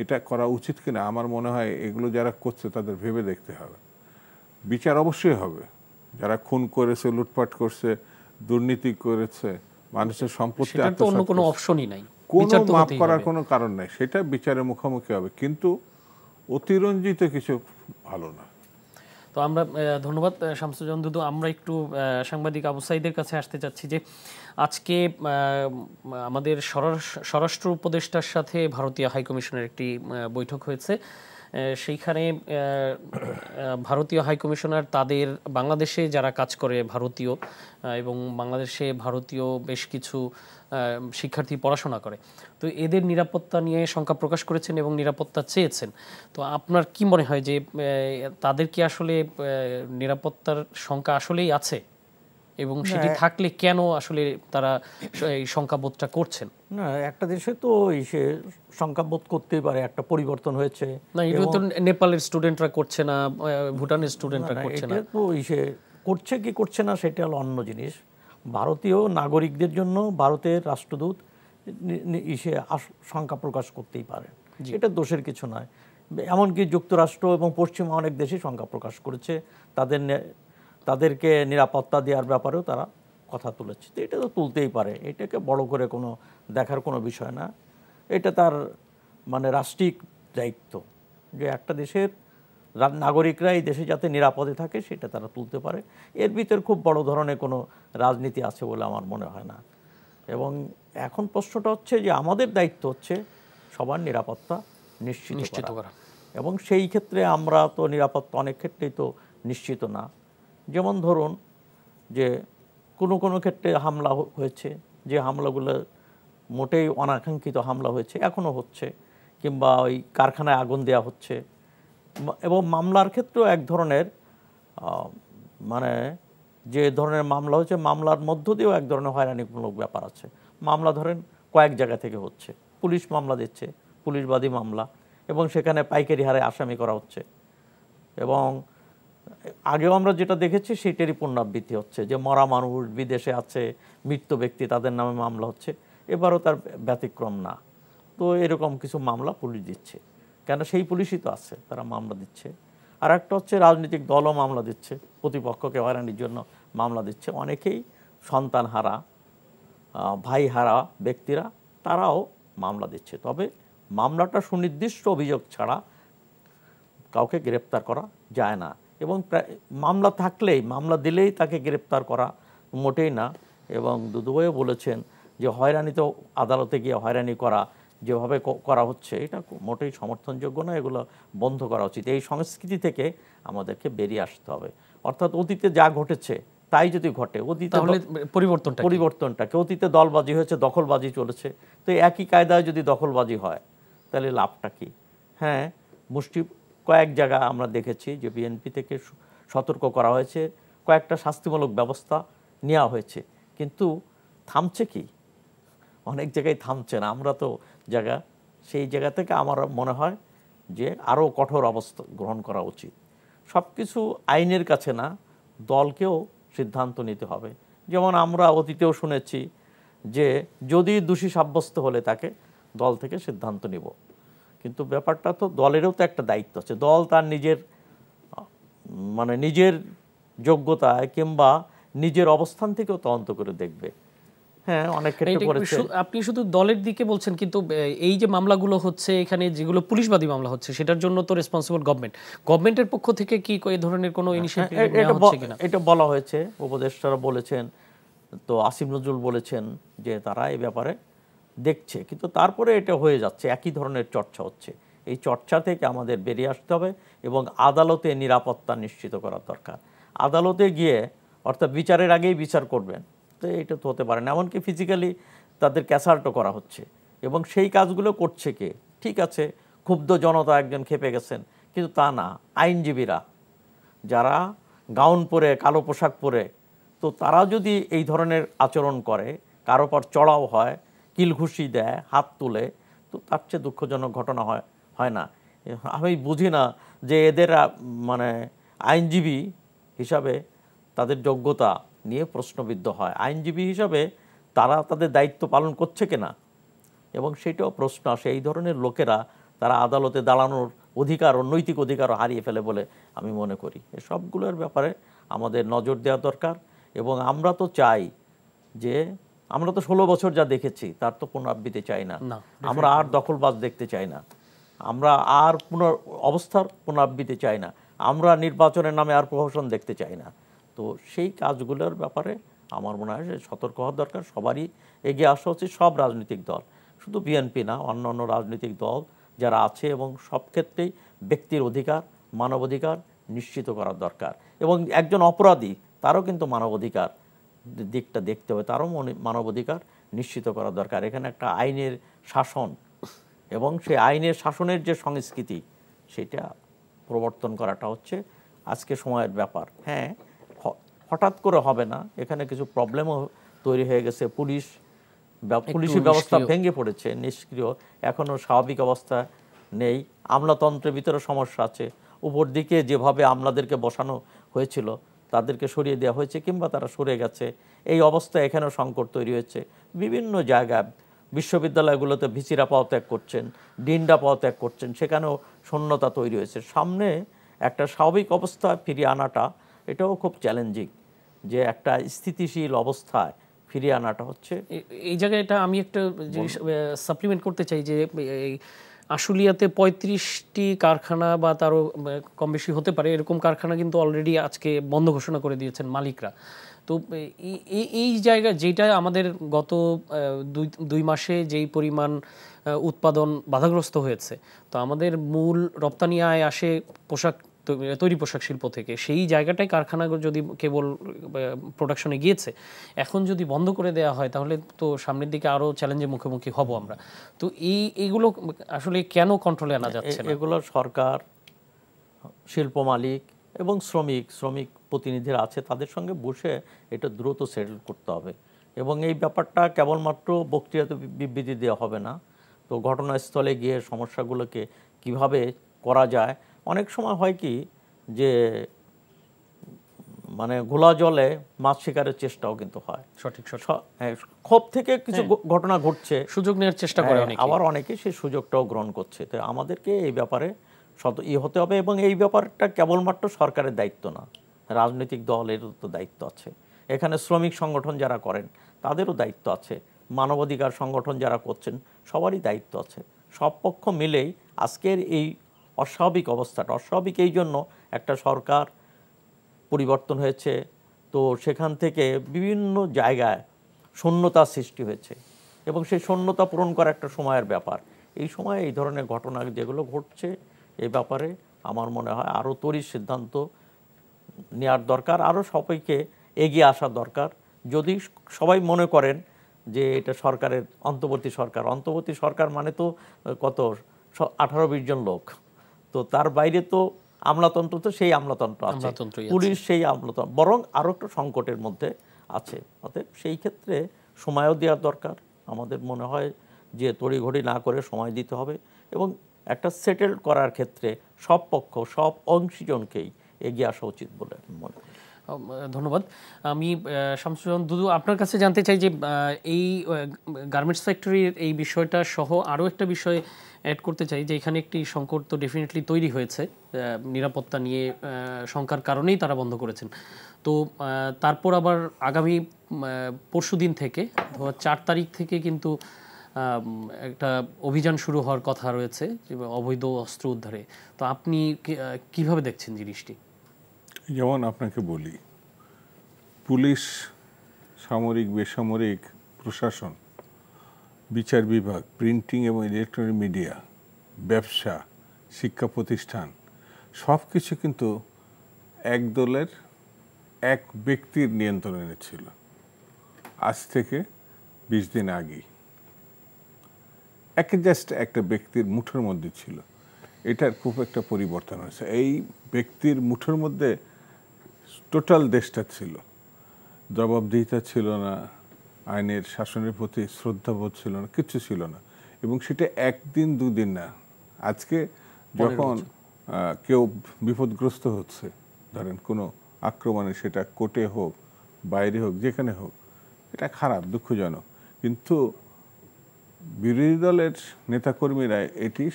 [SPEAKER 3] এটা করা উচিত কিনা আমার মনে হয় এগুলো যারা করছে তাদের ভেবে দেখতে হবে। বিচার অবশ্যই হবে, যারা খুন করেছে, লুটপাট করছে, দুর্নীতি করেছে, মানুষের সম্পত্তি
[SPEAKER 1] আত্মসাৎ, কোনো অপশনই নাই,
[SPEAKER 3] কোনো মাফ করার কোনো কারণ নাই, সেটা বিচারের মুখোমুখি হবে, কিন্তু অতিরঞ্জিত কিছু ভালো না।
[SPEAKER 1] তো আমরা ধন্যবাদ শামসুজ্জামান দুদু। আমরা একটু সাংবাদিক আবু সাইদের কাছে আসতে চাচ্ছি যে আজকে আমাদের স্বরাষ্ট্র উপদেষ্টার সাথে ভারতীয় হাইকমিশনের একটি বৈঠক হয়েছে। সেইখানে ভারতীয় হাইকমিশনার তাদের বাংলাদেশে যারা কাজ করে ভারতীয় এবং বাংলাদেশে ভারতীয় বেশ কিছু শিক্ষার্থী পড়াশোনা করে, তো এদের নিরাপত্তা নিয়ে শঙ্কা প্রকাশ করেছেন এবং নিরাপত্তা চেয়েছেন। তো আপনার কি মনে হয় যে তাদের কি আসলে নিরাপত্তার শঙ্কা আসলেই আছে? এবং সেটি থাকলে কেন আসলে তারা এই শঙ্কাবোধটা করছেন?
[SPEAKER 2] না, একটা দেশে তো সে শঙ্কাবোধ করতেই পারে, একটা পরিবর্তন হয়েছে।
[SPEAKER 1] না, এটা তো নেপালের স্টুডেন্টরা করছে না, ভুটানের স্টুডেন্টরা করছে না।
[SPEAKER 2] এটা তো সে করছে কি করছে না সেটা হলো অন্য জিনিস। ভারতীয় নাগরিকদের জন্য ভারতের রাষ্ট্রদূত শঙ্কা প্রকাশ করতেই পারে, এটা দোষের কিছু নয়। এমনকি যুক্তরাষ্ট্র এবং পশ্চিমা অনেক দেশই শঙ্কা প্রকাশ করেছে, তাদেরকে নিরাপত্তা দেওয়ার ব্যাপারেও তারা কথা তুলেছে। তো এটা তো তুলতেই পারে, এটাকে বড় করে কোনো দেখার কোনো বিষয় না। এটা তার মানে রাষ্ট্রিক দায়িত্ব যে একটা দেশের নাগরিকরা এই দেশে যাতে নিরাপদে থাকে সেটা তারা তুলতে পারে। এর ভিতর খুব বড় ধরনের কোনো রাজনীতি আছে বলে আমার মনে হয় না। এবং এখন প্রশ্নটা হচ্ছে যে আমাদের দায়িত্ব হচ্ছে সবার নিরাপত্তা নিশ্চিত করা। এবং সেই ক্ষেত্রে আমরা তো নিরাপত্তা অনেক ক্ষেত্রেই তো নিশ্চিত না। যেমন ধরুন যে কোনো ক্ষেত্রে হামলা হয়েছে, যে হামলাগুলো মোটেই অনাকাঙ্ক্ষিত হামলা হয়েছে, এখনও হচ্ছে, কিংবা ওই কারখানায় আগুন দেওয়া হচ্ছে। এবং মামলার ক্ষেত্রেও এক ধরনের মানে যে ধরনের মামলা হচ্ছে, মামলার মধ্য দিয়েও এক ধরনের হয়রানিমূলক ব্যাপার আছে। মামলা ধরেন কয়েক জায়গা থেকে হচ্ছে, পুলিশ মামলা দিচ্ছে, পুলিশবাদী মামলা, এবং সেখানে পাইকারি হারে আসামি করা হচ্ছে। এবং আগেও আমরা যেটা দেখেছি সেটারই পুনরাবৃত্তি হচ্ছে, যে মরা মানুষ বিদেশে আছে, মৃত ব্যক্তি, তাদের নামে মামলা হচ্ছে। এবারও তার ব্যতিক্রম না। তো এরকম কিছু মামলা পুলিশ দিচ্ছে, কেন সেই পুলিশই তো আছে, তারা মামলা দিচ্ছে। আর একটা হচ্ছে রাজনৈতিক দলও মামলা দিচ্ছে, প্রতিপক্ষকে হয়রানির জন্য মামলা দিচ্ছে। অনেকেই সন্তান হারা, ভাই হারা ব্যক্তিরা, তারাও মামলা দিচ্ছে। তবে মামলাটা সুনির্দিষ্ট অভিযোগ ছাড়া কাউকে গ্রেপ্তার করা যায় না। এবং মামলা থাকলেই, মামলা দিলেই তাকে গ্রেপ্তার করা মোটেই না। এবং দুদুভাইও বলেছেন যে হয়রানি তো আদালতে গিয়ে হয়রানি করা যেভাবে করা হচ্ছে, এটা মোটেই সমর্থনযোগ্য না, এগুলো বন্ধ করা উচিত। এই সংস্কৃতি থেকে আমাদেরকে বেরিয়ে আসতে হবে। অর্থাৎ অতীতে যা ঘটেছে তাই যদি ঘটে, অতীতে পরিবর্তনটাকে, অতীতে দলবাজি হয়েছে, দখলবাজি চলেছে, তো একই কায়দায় যদি দখলবাজি হয় তাহলে লাভটা কি? হ্যাঁ, কয়েক জায়গা আমরা দেখেছি যে বিএনপি থেকে সতর্ক করা হয়েছে, কয়েকটা শাস্তিমূলক ব্যবস্থা নেওয়া হয়েছে, কিন্তু থামছে কি? অনেক জায়গায় থামছে না। আমরা তো সেই জায়গা থেকে আমার মনে হয় যে আরও কঠোর অবস্থা গ্রহণ করা উচিত। সব কিছু আইনের কাছে না, দলকেও সিদ্ধান্ত নিতে হবে। যেমন আমরা অতীতেও শুনেছি যে যদি দোষী সাব্যস্ত হলে তাকে দল থেকে সিদ্ধান্ত নিব, কিন্তু ব্যাপারটা তো দলেরও তো একটা দায়িত্ব আছে। দল তার নিজের যোগ্যতায় কিংবা নিজের অবস্থান থেকেও তদন্ত করে দেখবে। হ্যাঁ, অনেক ক্ষেত্রে করেছে।
[SPEAKER 1] আপনি শুধু দলের দিকে বলছেন, কিন্তু এই যে মামলাগুলো হচ্ছে এখানে, যেগুলো পুলিশবাদী মামলা হচ্ছে, সেটার জন্য তো রেসপন্সিবল গভর্নমেন্টের পক্ষ থেকে কি এই ধরনের কোনো ইনিশিয়েটিভ নেওয়া হচ্ছে কিনা?
[SPEAKER 2] এটা বলা হয়েছে, উপদেষ্টারা বলেছেন, তো আসিফ নজরুল বলেছেন যে তারা এই ব্যাপারে দেখছে, কিন্তু তারপরে এটা হয়ে যাচ্ছে, একই ধরনের চর্চা হচ্ছে। এই চর্চা থেকে আমাদের বেরিয়ে আসতে হবে এবং আদালতে নিরাপত্তা নিশ্চিত করা দরকার। আদালতে গিয়ে, অর্থাৎ বিচারের আগেই বিচার করবেন, তো এটা তো হতে পারে না। এমনকি ফিজিক্যালি তাদের ক্যাসাল্টও করা হচ্ছে, এবং সেই কাজগুলো করছে কে? ঠিক আছে, ক্ষুব্ধ জনতা একজন খেপে গেছেন, কিন্তু তা না, আইনজীবীরা যারা গাউন পরে, কালো পোশাক পরে, তো তারা যদি এই ধরনের আচরণ করে, কারো পর চড়াও হয়, কিলঘুষি দেয়, হাত তুলে, তো তার চেয়ে দুঃখজনক ঘটনা হয় না। আমি বুঝি না যে এদের আইনজীবী হিসাবে তাদের যোগ্যতা নিয়ে প্রশ্নবিদ্ধ হয়। আইনজীবী হিসাবে তারা তাদের দায়িত্ব পালন করছে কিনা, এবং সেটাও প্রশ্ন আসে। এই ধরনের লোকেরা তারা আদালতে দাঁড়ানোর অধিকার ও নৈতিক অধিকারও হারিয়ে ফেলে বলে আমি মনে করি। এসবগুলোর ব্যাপারে আমাদের নজর দেওয়া দরকার। এবং আমরা তো চাই যে, আমরা তো 16 বছর যা দেখেছি তার তো পুনরাবৃত্তি চাই না। আমরা আর দখলবাজ দেখতে চাই না, আমরা আর অবস্থার পুনরাবৃত্তি চাই না, আমরা নির্বাচনের নামে আর প্রহসন দেখতে চাই না। তো সেই কাজগুলোর ব্যাপারে আমার মনে হয় সতর্ক হওয়া দরকার। সবারই এগিয়ে আসা উচিত, সব রাজনৈতিক দল, শুধু বিএনপি না, অন্যান্য রাজনৈতিক দল যারা আছে, এবং সব ক্ষেত্রেই ব্যক্তির অধিকার, মানবাধিকার নিশ্চিত করার দরকার। এবং একজন অপরাধী, তারও কিন্তু মানবাধিকার দিকটা দেখতে হবে, তারও মানবাধিকার নিশ্চিত করা দরকার। এখানে একটা আইনের শাসন, এবং সেই আইনের শাসনের যে সংস্কৃতি, সেটা প্রবর্তন করাটা হচ্ছে আজকে সময়ের ব্যাপার। হ্যাঁ, হঠাৎ করে হবে না, এখানে কিছু প্রবলেমও তৈরি হয়ে গেছে। পুলিশি ব্যবস্থা ভেঙে পড়েছে, নিষ্ক্রিয়, এখনো স্বাভাবিক অবস্থা নেই। আমলাতন্ত্রের ভিতরে সমস্যা আছে, উপর দিকে যেভাবে আমলাদেরকে বসানো হয়েছিল তাদেরকে সরিয়ে দেওয়া হয়েছে কিংবা তারা সরে গেছে, এই অবস্থা এখানেও সংকট তৈরি হয়েছে। বিভিন্ন জায়গায় বিশ্ববিদ্যালয়গুলোতে ভিসিরা পদত্যাগ করছেন, ডিনরা পদত্যাগ করছেন, সেখানেও শূন্যতা তৈরি হয়েছে। সামনে একটা স্বাভাবিক অবস্থা ফিরিয়ে আনাটা এটাও খুব চ্যালেঞ্জিং, যে একটা স্থিতিশীল অবস্থায় ফিরিয়ে আনাটা হচ্ছে।
[SPEAKER 1] এই জায়গায় এটা আমি একটা জিনিস সাপ্লিমেন্ট করতে চাই যে এই আশুলিয়াতে 35টি কারখানা বা তারও কম বেশি হতে পারে এরকম কারখানা কিন্তু অলরেডি আজকে বন্ধ ঘোষণা করে দিয়েছেন মালিকরা। তো এই জায়গায় যেটা আমাদের গত 2 মাসে যেই পরিমাণ উৎপাদন বাধাগ্রস্ত হয়েছে, তো আমাদের মূল রপ্তানি আয় আসে তৈরি পোশাক শিল্প থেকে। সেই জায়গাটাই কারখানা যদি কেবল প্রোডাকশনে গিয়েছে, এখন যদি বন্ধ করে দেওয়া হয় তাহলে তো সামনের দিকে আরও চ্যালেঞ্জের মুখোমুখি হব আমরা। তো এইগুলো আসলে কেন কন্ট্রোলে আনা যাচ্ছে না?
[SPEAKER 2] এগুলো সরকার, শিল্প মালিক এবং শ্রমিক প্রতিনিধিরা আছে, তাদের সঙ্গে বসে এটা দ্রুত সেটেল করতে হবে। এবং এই ব্যাপারটা কেবলমাত্র বক্তৃতাতে বিবৃতি দেওয়া হবে না, তো ঘটনাস্থলে গিয়ে সমস্যাগুলোকে কিভাবে করা যায়। অনেক সময় হয় কি যে মানে ঘোলা জলে মাছ শিকারের চেষ্টাও কিন্তু হয়।
[SPEAKER 1] সঠিক
[SPEAKER 2] ক্ষোভ থেকে কিছু ঘটনা ঘটছে,
[SPEAKER 1] সুযোগ নেওয়ার চেষ্টা করে অনেকে,
[SPEAKER 2] আবার অনেকে সেই সুযোগটাও গ্রহণ করছে। তো আমাদেরকে এই ব্যাপারে হতে হবে। এবং এই ব্যাপারটা কেবলমাত্র সরকারের দায়িত্ব না, রাজনৈতিক দলেরও তো দায়িত্ব আছে, এখানে শ্রমিক সংগঠন যারা করেন তাদেরও দায়িত্ব আছে, মানবাধিকার সংগঠন যারা করছেন সবারই দায়িত্ব আছে। সব পক্ষ মিলেই আজকের এই অস্বাভাবিক অবস্থাটা, অস্বাভাবিক এই জন্য একটা সরকার পরিবর্তন হয়েছে, তো সেখান থেকে বিভিন্ন জায়গায় শূন্যতা সৃষ্টি হয়েছে এবং সেই শূন্যতা পূরণ করা একটা সময়ের ব্যাপার। এই সময়ে এই ধরনের ঘটনা যেগুলো ঘটছে, এই ব্যাপারে আমার মনে হয় আরও তড়িৎ সিদ্ধান্ত নেওয়ার দরকার, আরও সবাইকে এগিয়ে আসা দরকার। যদি সবাই মনে করেন যে এটা সরকারের অন্তর্বর্তী সরকার মানে তো কত 18-20 জন লোক, তো তার বাইরে তো আমলাতন্ত্র, তো সেই আমলাতন্ত্র আছে, পুলিশ সেই আমলাতন্ত্র, বরং আরও একটা সংকটের মধ্যে আছে। অতএব সেই ক্ষেত্রে সময়ও দেওয়ার দরকার। আমাদের মনে হয় যে তড়িঘড়ি না করে সময় দিতে হবে এবং একটা সেটেল করার ক্ষেত্রে সব পক্ষ, সব অংশীজনকেই এগিয়ে আসা উচিত বলে মনে করি।
[SPEAKER 1] ধন্যবাদ। আমি শামসুজ্জামান দুদু আপনার কাছে জানতে চাই যে এই গার্মেন্টস ফ্যাক্টরির এই বিষয়টা সহ আরও একটা বিষয় অ্যাড করতে চাই, যে এখানে একটি সংকট তো ডেফিনেটলি তৈরি হয়েছে, নিরাপত্তা নিয়ে শঙ্কার কারণেই তারা বন্ধ করেছেন। তো তারপর আবার আগামী পরশুদিন থেকে 4 তারিখ থেকে কিন্তু একটা অভিযান শুরু হওয়ার কথা রয়েছে অবৈধ অস্ত্র উদ্ধারে। তো আপনি কিভাবে দেখছেন জিনিসটি?
[SPEAKER 3] যেমন আপনাকে বলি, পুলিশ, সামরিক, বেসামরিক প্রশাসন, বিচার বিভাগ, প্রিন্টিং এবং ইলেকট্রনিক মিডিয়া, ব্যবসা, শিক্ষা প্রতিষ্ঠান, সব কিছু কিন্তু এক দলের এক ব্যক্তির নিয়ন্ত্রণে ছিল আজ থেকে 20 দিন আগেই। জাস্ট একটা ব্যক্তির মুঠোর মধ্যে ছিল। এটার খুব একটা পরিবর্তন হয়েছে। এই ব্যক্তির মুঠোর মধ্যে টোটাল দেশটা ছিল। জবাবদিহিতা ছিল না, আইনের শাসনের প্রতি শ্রদ্ধাবোধ ছিল না, কিচ্ছু ছিল না। এবং সেটা 1 দিন 2 দিন না। আজকে যখন কেউ বিপদগ্রস্ত হচ্ছে, ধরেন কোনো আক্রমণে, সেটা কোর্টে হোক, বাইরে হোক, যেখানে হোক, এটা খারাপ, দুঃখজনক। কিন্তু বিরোধী দলের নেতাকর্মীরা এটি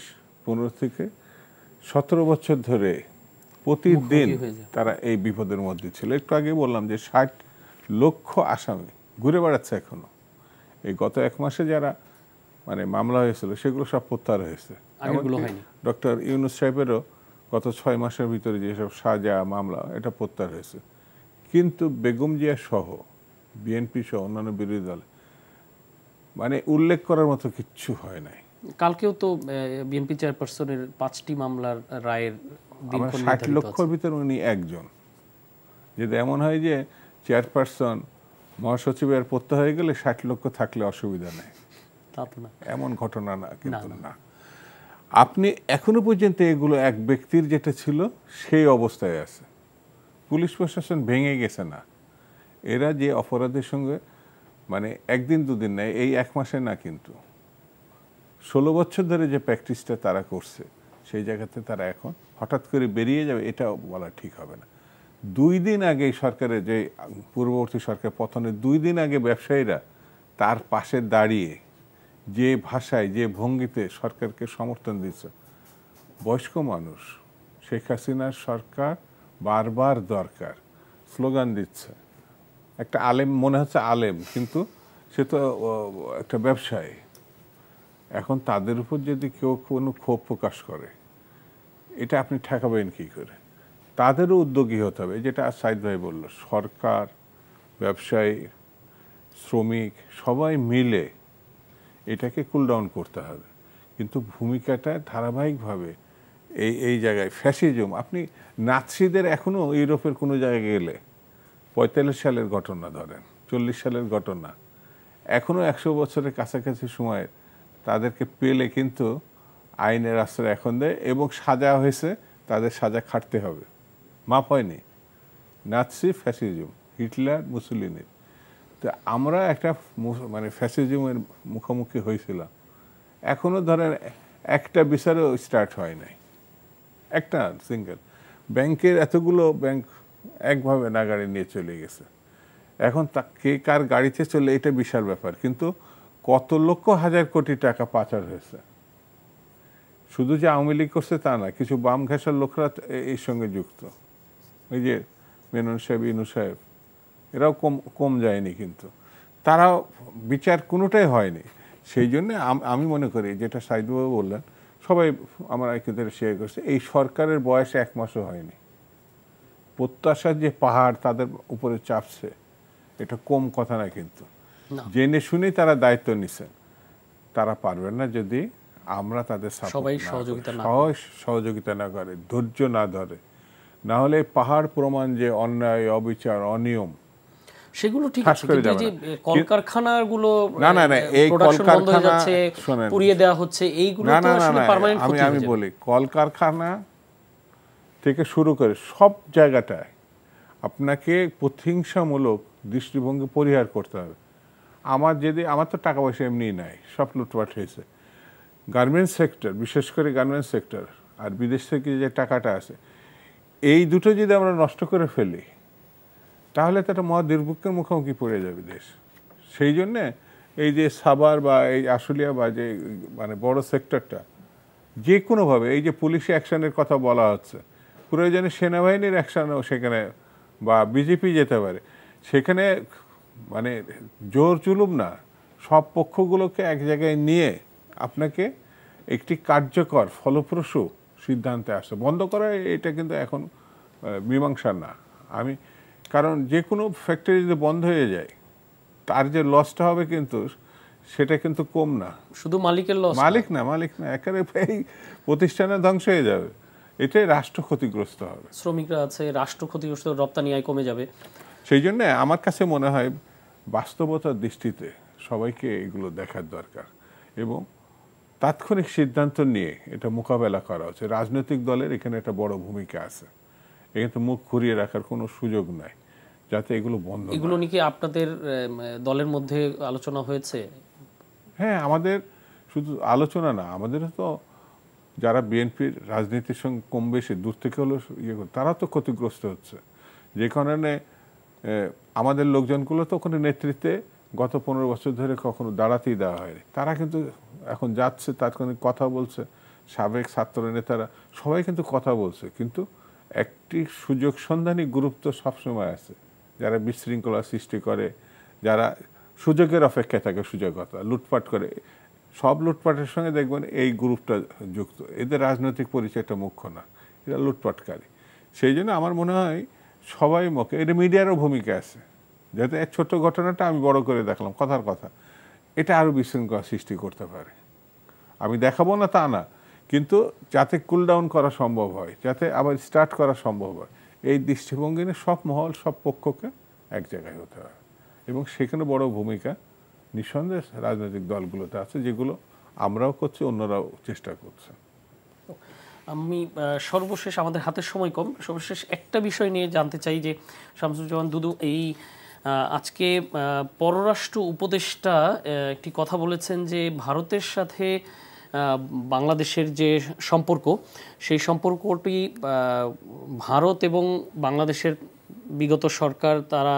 [SPEAKER 3] 15 থেকে 17 বছর ধরে প্রতিদিন তারা এই বিপদের মধ্যে ছিল। একটু আগে বললাম যে 60 লক্ষ আসামি ঘুরে বেড়াচ্ছে এখনো। এই গত 1 মাসে যারা মানে মামলা হয়েছিল সেগুলো সব প্রত্যাহার হয়েছে। ডক্টর ইউনূস সাহেবেরও গত 6 মাসের ভিতরে যেসব সাজা মামলা, এটা প্রত্যাহার হয়েছে। কিন্তু বেগম জিয়া সহ, বিএনপি সহ অন্যান্য বিরোধী দল মানে উল্লেখ করার মতো কিচ্ছু হয় নাই।
[SPEAKER 1] কালকেও তো বিএনপি চেয়ারপারসনের 5টি মামলার রায়ের
[SPEAKER 3] 60 লক্ষর ভিতরে উনি একজন। যদি এমন হয় যে চেয়ারপারসন মহাসচিবের প্রত্যাহার হয়ে গেলে 60 লক্ষ থাকলে অসুবিধা নেই, এমন ঘটনা না। কিন্তু না, আপনি এখনো পর্যন্ত এগুলো এক ব্যক্তির যেটা ছিল সেই অবস্থায় আছে। পুলিশ প্রশাসন ভেঙে গেছে না, এরা যে অপরাধের সঙ্গে মানে একদিন দুদিন নেয়, এই এক মাসে না, কিন্তু 16 বছর ধরে যে প্র্যাকটিসটা তারা করছে সেই জায়গাতে তারা এখন হঠাৎ করে বেরিয়ে যাবে, এটা বলা ঠিক হবে না। 2 দিন আগে সরকারের যে পূর্ববর্তী সরকার পতনের 2 দিন আগে ব্যবসায়ীরা তার পাশে দাঁড়িয়ে যে ভাষায় যে ভঙ্গিতে সরকারকে সমর্থন দিচ্ছে, বয়স্ক মানুষ, শেখ হাসিনার সরকার বারবার দরকার স্লোগান দিচ্ছে, একটা আলেম মনে হচ্ছে আলেম, কিন্তু সে তো একটা ব্যবসায়ী। এখন তাদের উপর যদি কেউ কোনো ক্ষোভ প্রকাশ করে, এটা আপনি ঠেকাবেন কী করে? তাদেরও উদ্যোগী হতে হবে, যেটা সাইদ ভাই বলল, সরকার, ব্যবসায়ী, শ্রমিক সবাই মিলে এটাকে কুল ডাউন করতে হবে। কিন্তু ভূমিকাটা ধারাবাহিকভাবে এই জায়গায় ফ্যাসিজম, আপনি নাৎসিদের এখনও ইউরোপের কোনো জায়গায় গেলে 45 সালের ঘটনা ধরেন, 40 সালের ঘটনা, এখনও 100 বছরের কাছাকাছি সময়ে তাদেরকে পেলে কিন্তু আইনের আশ্রয় এখন দেয়, এবং সাজা হয়েছে, তাদের সাজা খাটতে হবে, মাপ হয়নি। নাৎসি ফ্যাসিজম, হিটলার মুসলিনের, তো আমরা একটা মানে ফ্যাসিজমের মুখোমুখি হয়েছিলাম। এখনও ধরেন একটা বিচারও স্টার্ট হয় নাই, একটা সিঙ্গেল। ব্যাংকের এতগুলো ব্যাংক একভাবে নাগাড়ি নিয়ে চলে গেছে, এখন কে কার গাড়িতে চলে এটা বিশাল ব্যাপার, কিন্তু কত লক্ষ হাজার কোটি টাকা পাচার হয়েছে। শুধু যে আওয়ামী লীগ করছে তা না, কিছু বাম ঘেঁষার লোকরা এর সঙ্গে যুক্ত, ওই যে মেনন সাহেব, ইনু সাহেব, এরাও কম যায়নি, কিন্তু তারাও বিচার কোনোটাই হয়নি। সেই জন্যে আমি মনে করি, যেটা সাইদবাবু বললেন, সবাই আমরা কিন্তু শেয়ার করছে, এই সরকারের বয়সে 1 মাসও হয়নি, প্রত্যাশার যে পাহাড় তাদের উপরে চাপছে, এটা কম কথা না, কিন্তু জেনে শুনেই তারা দায়িত্ব নিছেন। তারা পারবেন না যদি আমরা তাদের
[SPEAKER 1] সবাই
[SPEAKER 3] সহযোগিতা না করে, ধৈর্য না ধরে, না হলে পাহাড় প্রমাণ যে অন্যায়, অবিচার, অনিয়ম,
[SPEAKER 1] সেগুলো ঠিক আছে, কিন্তু এই যে কলকারখানাগুলো
[SPEAKER 3] না না না, এই কলকারখানা
[SPEAKER 1] পুড়িয়ে দেওয়া হচ্ছে, এইগুলো তো আসলে পার্মানেন্ট ক্ষতি হয়ে যাবে।
[SPEAKER 3] আমি বলি, কলকারখানা থেকে শুরু করে সব জায়গাটায় আপনাকে প্রতিহিংসামূলক দৃষ্টিভঙ্গি পরিহার করতে হবে। আমার তো টাকা পয়সা এমনি নাই, সব লুটপাট হয়েছে। গার্মেন্টস সেক্টর, বিশেষ করে গার্মেন্টস সেক্টর, আর বিদেশ থেকে যে টাকাটা আছে, এই দুটো যদি আমরা নষ্ট করে ফেলি, তাহলে তো একটা মহা দুর্ভিক্ষের মুখোমুখি পড়ে যাবে দেশ। সেই জন্যে এই যে সাভার বা এই আশুলিয়া বা যে মানে বড় সেক্টরটা, যে কোনোভাবে, এই যে পুলিশি অ্যাকশনের কথা বলা হচ্ছে, প্রয়োজনে সেনাবাহিনীর অ্যাকশনও সেখানে, বা বিজেপি যেতে পারে সেখানে, মানে জোর জুলুম না, সব পক্ষগুলোকে এক জায়গায় নিয়ে আপনাকে একটি কার্যকর ফলপ্রসূ সিদ্ধান্তে আসে। বন্ধ করা এটা কিন্তু এখন মীমাংসা না। কারণ যে কোনো ফ্যাক্টরি যদি বন্ধ হয়ে যায়, তার যে লসটা হবে কিন্তু সেটা কিন্তু কম না,
[SPEAKER 1] শুধু মালিকের লস,
[SPEAKER 3] মালিক না, একেবারে এই প্রতিষ্ঠানের ধ্বংস হয়ে যাবে, এটাই রাষ্ট্র ক্ষতিগ্রস্ত হবে,
[SPEAKER 1] শ্রমিকরা আছে, রাষ্ট্র ক্ষতিগ্রস্ত, রপ্তানি আয় কমে যাবে।
[SPEAKER 3] সেই জন্য আমার কাছে মনে হয় বাস্তবতার দৃষ্টিতে সবাইকে এগুলো দেখার দরকার, এবং তাৎক্ষণিক সিদ্ধান্ত নিয়ে এটা মোকাবেলা করা হচ্ছে। রাজনৈতিক দলের এখানে একটা বড় ভূমিকা আছে, এখানে তো মুখ ঘুরিয়ে রাখার কোনো সুযোগ নাই, যাতে এগুলো বন্ধ।
[SPEAKER 1] এগুলো নিয়ে কি আপনাদের দলের মধ্যে আলোচনা হয়েছে?
[SPEAKER 3] হ্যাঁ, আমাদের শুধু আলোচনা না, আমাদের তো যারা বিএনপির রাজনীতির সঙ্গে কম বেশি দূর থেকে হলেও তারা তো ক্ষতিগ্রস্ত হচ্ছে। যে কারণে আমাদের লোকজনগুলো তো ওখানে নেতৃত্বে গত 15 বছর ধরে কখনো দাঁড়াতেই দেওয়া হয়নি, তারা কিন্তু এখন যাচ্ছে, তাৎক্ষণিক কথা বলছে, সাবেক ছাত্র নেতারা সবাই কিন্তু কথা বলছে, কিন্তু একটি সুযোগ সন্ধানী গ্রুপ তো সবসময় আছে, যারা বিশৃঙ্খলা সৃষ্টি করে, যারা সুযোগের অপেক্ষায় থাকে, সুযোগতা লুটপাট করে। সব লুটপাটের সঙ্গে দেখবেন এই গ্রুপটা যুক্ত, এদের রাজনৈতিক পরিচয়টা মুখ্য না, এরা লুটপাটকারী। সেই জন্য আমার মনে হয় সবাই এটা মিডিয়ারও ভূমিকা আছে, যাতে এক ছোট্ট ঘটনাটা আমি বড় করে দেখলাম, কথার কথা, এটা আরও বিশৃঙ্খলা সৃষ্টি করতে পারে। আমি দেখাবো না তা না, কিন্তু যাতে কুল ডাউন করা সম্ভব হয়, যাতে আবার স্টার্ট করা সম্ভব হয়, এই দৃষ্টিভঙ্গি নিয়ে সব মহল, সব পক্ষকে এক জায়গায় হতে হয়, এবং সেখানে বড় ভূমিকা নিঃসন্দেহে রাজনৈতিক দলগুলোতে আছে, যেগুলো আমরাও করছি, অন্যরাও চেষ্টা করছে।
[SPEAKER 1] আমি সর্বশেষ, আমাদের হাতের সময় কম, সর্বশেষ একটা বিষয় নিয়ে জানতে চাই যে শামসুজ্জামান দুদু, এই আজকে পররাষ্ট্র উপদেষ্টা একটি কথা বলেছেন যে ভারতের সাথে বাংলাদেশের যে সম্পর্ক, সেই সম্পর্কটি ভারত এবং বাংলাদেশের বিগত সরকার তারা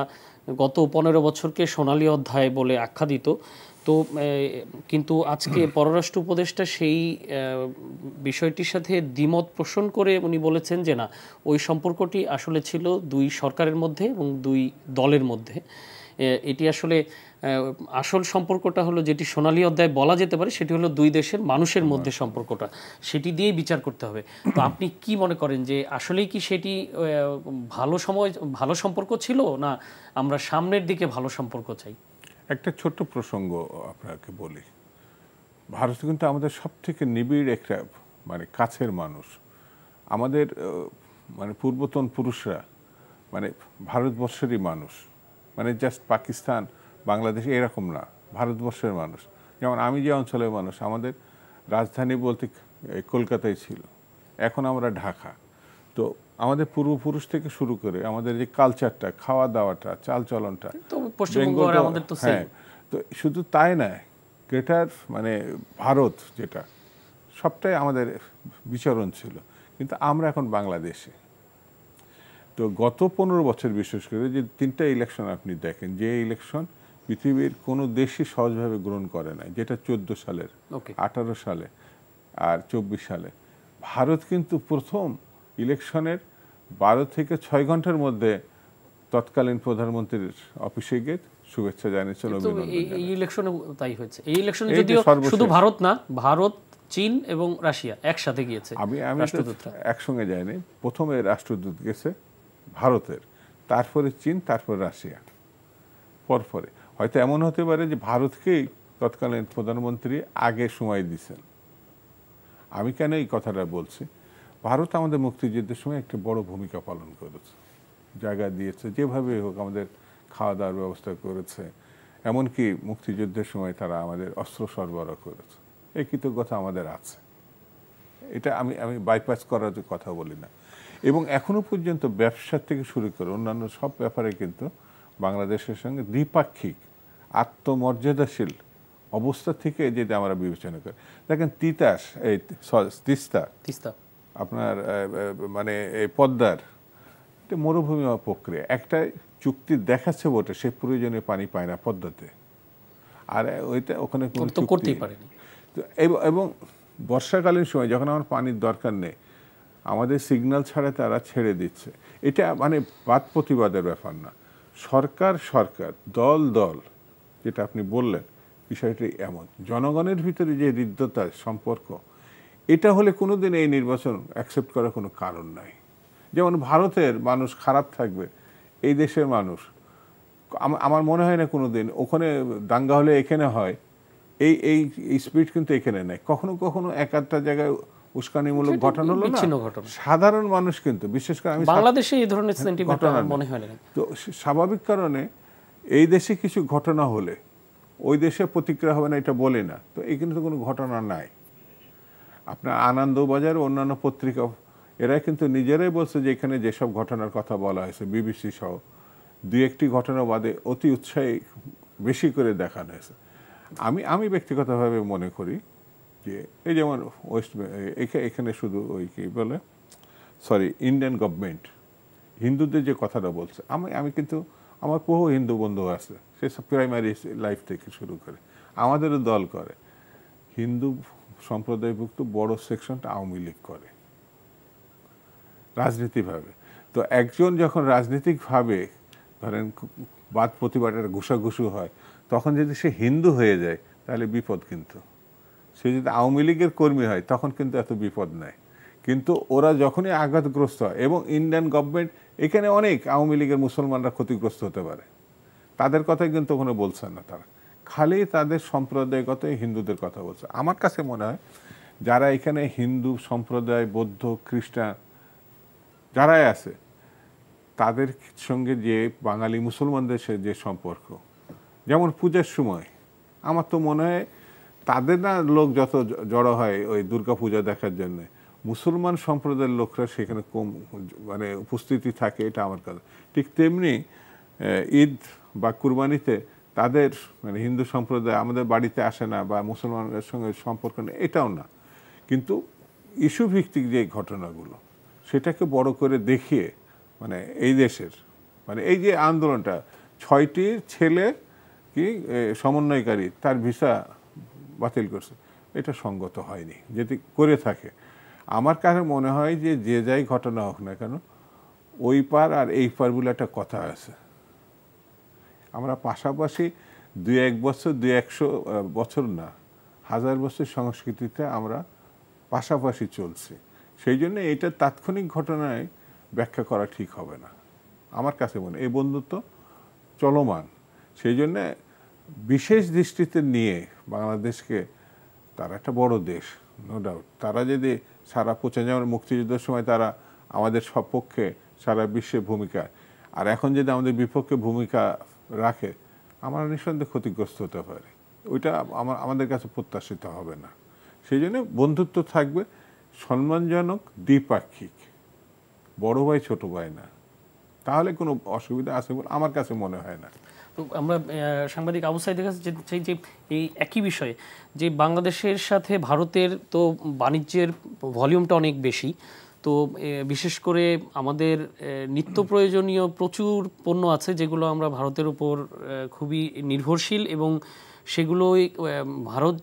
[SPEAKER 1] গত 15 বছরকে সোনালী অধ্যায় বলে আখ্যা দিত। তো কিন্তু আজকে পররাষ্ট্র উপদেষ্টা সেই বিষয়টির সাথে দ্বিমত পোষণ করে উনি বলেছেন যে না, ওই সম্পর্কটি আসলে ছিল দুই সরকারের মধ্যে এবং দুই দলের মধ্যে। এটি আসলে আসল সম্পর্কটা হলো, যেটি সোনালী অধ্যায় বলা যেতে পারে, সেটি হলো দুই দেশের মানুষের মধ্যে সম্পর্কটা, সেটি দিয়েই বিচার করতে হবে। তো আপনি কি মনে করেন যে আসলেই কি সেটি ভালো সম্পর্ক ছিল, না আমরা সামনের দিকে ভালো সম্পর্ক চাই?
[SPEAKER 3] একটা ছোট্ট প্রসঙ্গ আপনাকে বলি। ভারত কিন্তু আমাদের সব থেকে নিবিড় একটা মানে কাছের মানুষ। আমাদের মানে পূর্বতন পুরুষরা মানে ভারতবর্ষেরই মানুষ, মানে জাস্ট পাকিস্তান বাংলাদেশ এরকম না, ভারতবর্ষের মানুষ। যেমন আমি যে অঞ্চলের মানুষ, আমাদের রাজধানী বলতে কলকাতায় ছিল, এখন আমরা ঢাকা। তো আমাদের পূর্বপুরুষ থেকে শুরু করে আমাদের যে কালচারটা, খাওয়া দাওয়াটা, চালচলনটা, হ্যাঁ, তো শুধু তাই নয়, গ্রেটার মানে ভারত যেটা সবটাই আমাদের বিচরণ ছিল। কিন্তু আমরা এখন বাংলাদেশে। তো গত 15 বছর বিশেষ করে যে 3টা ইলেকশন আপনি দেখেন, যে ইলেকশন পৃথিবীর কোনো দেশই সহজভাবে গ্রহণ করে নাই, যেটা 14 সালের, 18 সালে আর 24 সালে। ভারত কিন্তু প্রথম ইলেকশনের 12 থেকে 6 ঘন্টার মধ্যে তৎকালীন প্রধানমন্ত্রীর অফিসে গিয়ে শুভেচ্ছা জানিয়েছেন, অভিনন্দন জানিয়েছেন।
[SPEAKER 1] এই ইলেকশনে তাই হয়েছে। এই ইলেকশনে যদিও শুধু ভারত না, ভারত, চীন এবং রাশিয়া একসাথে গিয়েছে।
[SPEAKER 3] আমি একসঙ্গে যাইনি। প্রথমে রাষ্ট্রদূত গেছে ভারতের, তারপরে চীন, তারপর রাশিয়া, পরপরে। হয়তো এমন হতে পারে যে ভারতকেই তৎকালীন প্রধানমন্ত্রী আগে সময় দিয়েছেন। আমি কেন এই কথাটা বলছি, ভারত আমাদের মুক্তিযুদ্ধের সময় একটা বড় ভূমিকা পালন করেছে, জায়গা দিয়েছে, যেভাবে হোক আমাদের খাওয়া দাওয়ার ব্যবস্থা করেছে, এমনকি মুক্তিযুদ্ধের সময় তারা আমাদের অস্ত্র সরবরাহ করেছে। এই কৃতজ্ঞতা আমাদের আছে, এটা আমি বাইপাস করার কথা বলি না। এবং এখনো পর্যন্ত ব্যবসা থেকে শুরু করে অন্যান্য সব ব্যাপারে কিন্তু বাংলাদেশের সঙ্গে দ্বিপাক্ষিক আত্মমর্যাদাশীল অবস্থা থেকে যেটা আমরা বিবেচনা করি। দেখেন তিস্তা আপনার মানে এই পদ্মার মরুভূমি প্রক্রিয়া, একটা চুক্তি দেখাচ্ছে বটে, সে প্রয়োজনে পানি পায় না পদ্মাতে, আর ওইটা ওখানে
[SPEAKER 1] করতেই পারেনি।
[SPEAKER 3] এবং বর্ষাকালীন সময় যখন আমার পানির দরকার নেই, আমাদের সিগন্যাল ছাড়া তারা ছেড়ে দিচ্ছে। এটা মানে বাদ প্রতিবাদের ব্যাপার না, সরকার দল যেটা আপনি বললেন, বিষয়টি এমন জনগণের ভিতরে যে হৃদ্যতার সম্পর্ক, এটা হলে কোনোদিন এই নির্বাচন অ্যাকসেপ্ট করার কোনো কারণ নাই। যেমন ভারতের মানুষ খারাপ থাকবে, এই দেশের মানুষ, আমার মনে হয় না কোনোদিন ওখানে দাঙ্গা হলে এখানে হয়, এই স্পিড কিন্তু এখানে নেই। কখনো কখনো এক একটা জায়গায় উস্কানিমূলক ঘটনা হলো না, সাধারণ মানুষ কিন্তু, বিশেষ করে আমি
[SPEAKER 1] বাংলাদেশে এই ধরনের সেন্টিমেন্ট মনে হয় না।
[SPEAKER 3] তো স্বাভাবিক কারণে এই দেশে কিছু ঘটনা হলে ওই দেশে প্রতিক্রিয়া হবে না, এটা বলে না। তো এই কিন্তু কোনো ঘটনা নাই। আপনার আনন্দবাজার, অন্যান্য পত্রিকা, এরা কিন্তু নিজেরাই বলছে যে এখানে যেসব ঘটনার কথা বলা হয়েছে, বিবিসি সহ 2-1টি ঘটনা বাদে অতি উৎসাহী বেশি করে দেখানো হয়েছে। আমি ব্যক্তিগতভাবে মনে করি যে এই যেমন এখানে শুধু ওই কি বলে ইন্ডিয়ান গভর্নমেন্ট হিন্দুদের যে কথাটা বলছে, আমি কিন্তু আমার বহু হিন্দু বন্ধু আছে, সে প্রাইমারি লাইফ থেকে শুরু করে আমাদেরও দল করে। হিন্দু সম্প্রদায়ভুক্ত বড় সেকশনটা আওয়ামী লীগ করে রাজনীতিভাবে। তো একজন যখন রাজনীতিকভাবে ধরেন বাদ প্রতিবাদের ঘুষাঘুষু হয়, তখন যদি সে হিন্দু হয়ে যায় তাহলে বিপদ। কিন্তু সে যদি আওয়ামী লীগের কর্মী হয় তখন কিন্তু এত বিপদ নাই। কিন্তু ওরা যখনই আঘাতগ্রস্ত হয়, এবং ইন্ডিয়ান গভর্নমেন্ট এখানে অনেক আওয়ামী লীগের মুসলমানরা ক্ষতিগ্রস্ত হতে পারে, তাদের কথাই কিন্তু ওখানে বলছেন না, তারা খালি তাদের সম্প্রদায়গত হিন্দুদের কথা বলছে। আমার কাছে মনে হয় যারা এখানে হিন্দু সম্প্রদায়, বৌদ্ধ, খ্রিস্টান যারাই আছে, তাদের সঙ্গে যে বাঙালি মুসলমানদের যে সম্পর্ক, যেমন পূজার সময় আমার তো মনে হয় তাদের না লোক যত জড়ো হয় ওই দুর্গা পূজা দেখার জন্যে, মুসলমান সম্প্রদায়ের লোকরা সেখানে কম মানে উপস্থিতি থাকে, এটা আমার কাছে। ঠিক তেমনি ঈদ বা কুরবানিতে তাদের মানে হিন্দু সম্প্রদায় আমাদের বাড়িতে আসে না বা মুসলমানদের সঙ্গে সম্পর্ক নেই, এটাও না। কিন্তু ইস্যু ভিত্তিক যে ঘটনাগুলো সেটাকে বড় করে দেখিয়ে মানে এই দেশের মানে এই যে আন্দোলনটা 6টি ছেলে কি সমন্বয়কারী তার ভিসা বাতিল করছে, এটা সঙ্গত হয়নি। যদি করে থাকে আমার কাছে মনে হয় যে যে যাই ঘটনা হোক না কেন ওই পার আর এই পার বলে একটা কথা আছে। আমরা পাশাপাশি 2-1 বছর 200 বছর না 1000 বছর সংস্কৃতিতে আমরা পাশাপাশি চলছি। সেই জন্য এটা তাৎক্ষণিক ঘটনায় ব্যাখ্যা করা ঠিক হবে না আমার কাছে মনে। এই বন্ধুত্ব চলমান, সেই জন্য বিশেষ দৃষ্টিতে নিয়ে বাংলাদেশকে, তারা একটা বড় দেশ নো ডাউট, তারা যদি সারা যেমন মুক্তিযুদ্ধের সময় তারা আমাদের সপক্ষে সারা বিশ্বে ভূমিকা, আর এখন যদি আমাদের বিপক্ষে ভূমিকা রাখে আমরা নিঃসন্দেহে ক্ষতিগ্রস্ত হতে পারে, ওইটা আমাদের কাছে প্রত্যাশিত হবে না। সেই জন্য বন্ধুত্ব থাকবে সম্মানজনক, দ্বিপাক্ষিক, বড় ভাই ছোট ভাই না, তাহলে কোনো অসুবিধা আছে বলে আমার কাছে মনে হয় না।
[SPEAKER 1] তো আমরা সাংবাদিক আবু সাইদের কাছে যেতে চাই যে এই একই বিষয়ে যে বাংলাদেশের সাথে ভারতের তো বাণিজ্যের ভলিউমটা অনেক বেশি, তো বিশেষ করে আমাদের নিত্য প্রয়োজনীয় প্রচুর পণ্য আছে যেগুলো আমরা ভারতের উপর খুবই নির্ভরশীল, এবং সেগুলোই ভারত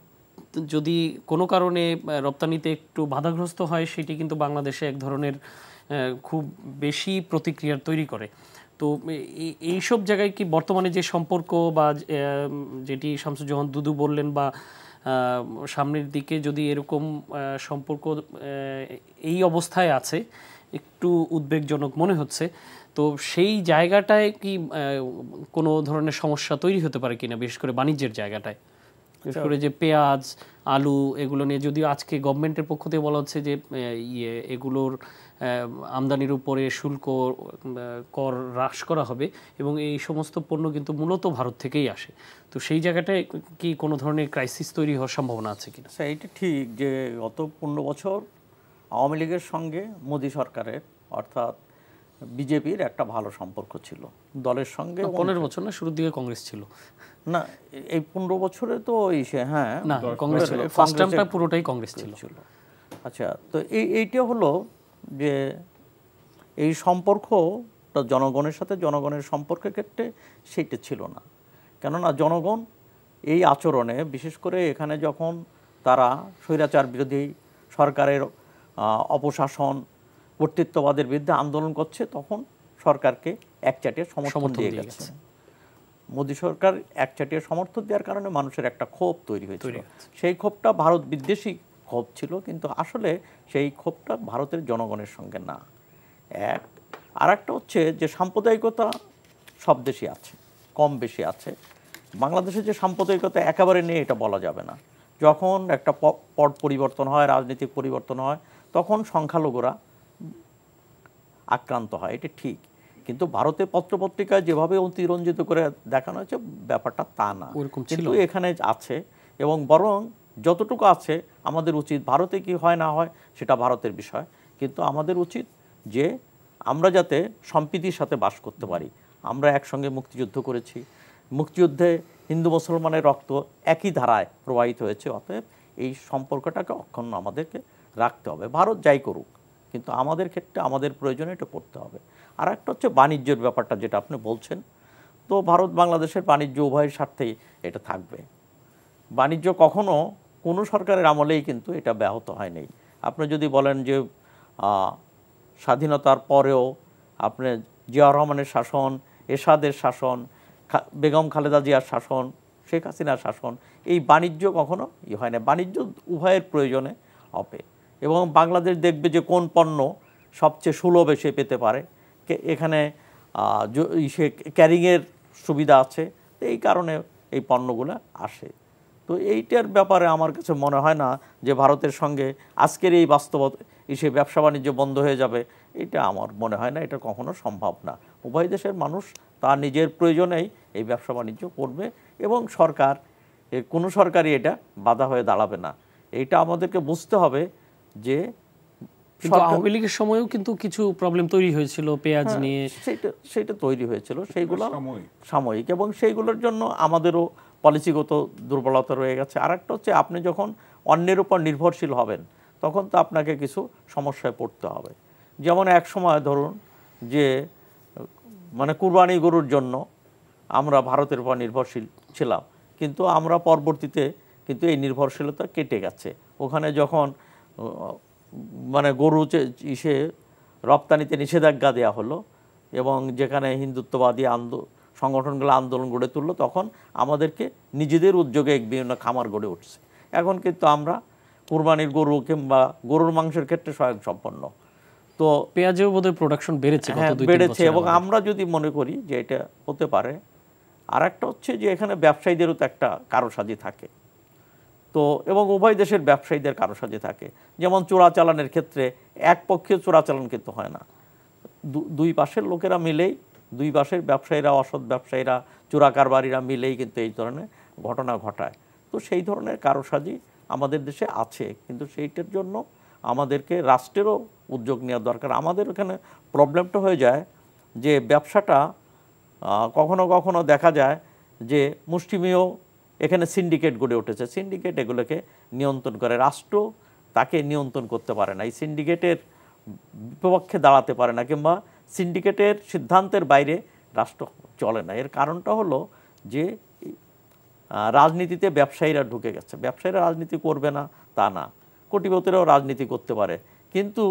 [SPEAKER 1] যদি কোনো কারণে রপ্তানিতে একটু বাধাগ্রস্ত হয় সেটি কিন্তু বাংলাদেশে এক ধরনের খুব বেশি প্রতিক্রিয়া তৈরি করে। তো এইসব জায়গায় কি বর্তমানে যে সম্পর্ক বা যেটি শামসুজ্জামান দুদু বললেন বা সামনের দিকে যদি এরকম সম্পর্ক এই অবস্থায় আছে, একটু উদ্বেগজনক মনে হচ্ছে, তো সেই জায়গাটায় কি কোনো ধরনের সমস্যা তৈরি হতে পারে কিনা, বিশেষ করে বাণিজ্যের জায়গাটায়? বিশেষ করে যে পেঁয়াজ, আলু এগুলো নিয়ে যদিও আজকে গভর্নমেন্টের পক্ষ থেকে বলা হচ্ছে যে এগুলোর আমদানির উপরে শুল্ক কর হ্রাস করা হবে এবং এই সমস্ত পণ্য কিন্তু মূলত ভারত থেকেই আসে, তো সেই জায়গাটায় কি কোনো ধরনের ক্রাইসিস তৈরি হওয়ার সম্ভাবনা আছে কিনা?
[SPEAKER 2] আচ্ছা, এইটা ঠিক যে গত 15 বছর আওয়ামী লীগের সঙ্গে মোদী সরকারের অর্থাৎ বিজেপির একটা ভালো সম্পর্ক ছিল দলের সঙ্গে।
[SPEAKER 1] 15 বছর না, শুরুর দিকে কংগ্রেস ছিল
[SPEAKER 2] না, এই 15 বছরে তো হ্যাঁ
[SPEAKER 1] না, কংগ্রেস ছিল, ফার্স্ট টার্মটা পুরোটাই কংগ্রেস ছিল।
[SPEAKER 2] আচ্ছা, তো এইটা হলো যে এই সম্পর্কটা জনগণের সাথে জনগণের সম্পর্কের ক্ষেত্রে সেইটা ছিল না। কেননা জনগণ এই আচরণে, বিশেষ করে এখানে যখন তারা স্বৈরাচার বিরোধী সরকারের অপশাসন কর্তৃত্ববাদের বিরুদ্ধে আন্দোলন করছে, তখন সরকারকে একচাটিয়া সমর্থন দিয়ে গেছে। মোদী সরকার একচাটিয়া সমর্থন দেওয়ার কারণে মানুষের একটা ক্ষোভ তৈরি হয়েছিল। সেই ক্ষোভটা ভারত বিদ্বেষী ক্ষোভ ছিল, কিন্তু আসলে সেই ক্ষোভটা ভারতের জনগণের সঙ্গে না। আর একটা হচ্ছে যে সাম্প্রদায়িকতা সব দেশই আছে, কম বেশি আছে। বাংলাদেশে যে সাম্প্রদায়িকতা একেবারে নেই এটা বলা যাবে না। যখন একটা পট পরিবর্তন হয়, রাজনৈতিক পরিবর্তন হয়, তখন সংখ্যালঘুরা আক্রান্ত হয়, এটা ঠিক। কিন্তু ভারতের পত্রপত্রিকায় যেভাবে অতিরঞ্জিত করে দেখানো হয়েছে ব্যাপারটা তা না, কিন্তু এখানে আছে। এবং বরং যতটুকু আছে আমাদের উচিত, ভারতে কি হয় না হয় সেটা ভারতের বিষয়, কিন্তু আমাদের উচিত যে আমরা যাতে সম্প্রীতির সাথে বাস করতে পারি। আমরা একসঙ্গে মুক্তিযুদ্ধ করেছি, মুক্তিযুদ্ধে হিন্দু মুসলমানের রক্ত একই ধারায় প্রবাহিত হয়েছে, অতএব এই সম্পর্কটাকে অক্ষুণ্ণ আমাদেরকে রাখতে হবে, ভারত যাই করুক, কিন্তু আমাদের ক্ষেত্রে আমাদের প্রয়োজনে এটা করতে হবে। আর একটা হচ্ছে বাণিজ্যের ব্যাপারটা যেটা আপনি বলছেন, তো ভারত বাংলাদেশের বাণিজ্য উভয়ের স্বার্থেই এটা থাকবে। বাণিজ্য কখনো কোনো সরকারের আমলেই কিন্তু এটা ব্যাহত হয়নি। আপনি যদি বলেন যে স্বাধীনতার পরেও আপনি জিয়াউর রহমানের শাসন, এরশাদের শাসন, বেগম খালেদা জিয়ার শাসন, শেখ হাসিনার শাসন, এই বাণিজ্য কখনো হয় না। বাণিজ্য উভয়ের প্রয়োজনে হবে, এবং বাংলাদেশ দেখবে যে কোন পণ্য সবচেয়ে সুলভে সে পেতে পারে, এখানে সে ক্যারিংয়ের সুবিধা আছে, তো এই কারণে এই পণ্যগুলো আসে। তো এইটার ব্যাপারে আমার কাছে মনে হয় না যে ভারতের সঙ্গে আজকের এই বাস্তবতা সে ব্যবসা বাণিজ্য বন্ধ হয়ে যাবে, এটা আমার মনে হয় না, এটা কখনো সম্ভব না। উভয় দেশের মানুষ তার নিজের প্রয়োজনেই এই ব্যবসা বাণিজ্য করবে, এবং সরকার কোনো সরকারই এটা বাধা হয়ে দাঁড়াবে না। এইটা আমাদেরকে বুঝতে হবে যে
[SPEAKER 1] কিন্তু আওয়ামী লীগের সময়ও কিন্তু কিছু প্রবলেম তৈরি হয়েছিল পেঁয়াজ নিয়ে,
[SPEAKER 2] সেটা তৈরি হয়েছিল, সেইগুলো সাময়িক, এবং সেইগুলোর জন্য আমাদেরও পলিসিগত দুর্বলতা রয়ে গেছে। আরেকটা হচ্ছে আপনি যখন অন্যের উপর নির্ভরশীল হবেন তখন তো আপনাকে কিছু সমস্যায় পড়তে হবে। যেমন এক সময় ধরুন যে মানে কুরবানি গরুর জন্য আমরা ভারতের উপর নির্ভরশীল ছিলাম, কিন্তু আমরা পরবর্তীতে কিন্তু এই নির্ভরশীলতা কেটে গেছে। ওখানে যখন মানে গরু ইসে রপ্তানিতে নিষেধাজ্ঞা দেওয়া হলো এবং যেখানে হিন্দুত্ববাদী সংগঠনগুলো আন্দোলন গড়ে তুললো, তখন আমাদেরকে নিজেদের উদ্যোগে বিভিন্ন খামার গড়ে উঠছে। এখন কিন্তু আমরা কুরবানির গরু কিংবা গরুর মাংসের ক্ষেত্রে স্বয়ংসম্পন্ন। তো
[SPEAKER 1] পেঁয়াজেও বোধহয় প্রোডাকশন বেড়েছে,
[SPEAKER 2] বেড়েছে, এবং আমরা যদি মনে করি যে এটা হতে পারে। আর একটা হচ্ছে যে এখানে ব্যবসায়ীদেরও তো একটা কারসাজি থাকে, তো এবং উভয় দেশের ব্যবসায়ীদের কারসাজি থাকে। যেমন চোরাচালানের ক্ষেত্রে একপক্ষীয় চোরাচালান কিন্তু হয় না, দুই পাশের লোকেরা মিলেই, দুই পাশের ব্যবসায়ীরা, অসৎ ব্যবসায়ীরা, চোরা কারবারিরা মিলেই কিন্তু এই ধরনের ঘটনা ঘটায়। তো সেই ধরনের কারসাজি আমাদের দেশে আছে, কিন্তু সেইটার জন্য আমাদেরকে রাষ্ট্রেরও উদ্যোগ নেওয়া দরকার। আমাদের এখানে প্রবলেমটা হয়ে যায় যে ব্যবসাটা কখনো কখনো দেখা যায় যে মুষ্টিমেয় এখানে সিন্ডিকেট গড়ে উঠেছে, সিন্ডিকেট এগুলোকে নিয়ন্ত্রণ করে, রাষ্ট্র তাকে নিয়ন্ত্রণ করতে পারে না, এই সিন্ডিকেটের বিপক্ষে দাঁড়াতে পারে না, কিংবা সিন্ডিকেটের সিদ্ধান্তের বাইরে রাষ্ট্র চলে না। এর কারণটা হলো যে রাজনীতিতে ব্যবসায়ীরা ঢুকে গেছে। ব্যবসায়ীরা রাজনীতি করবে না তা না, কোটিপতিরাও রাজনীতি করতে পারে, কিন্তু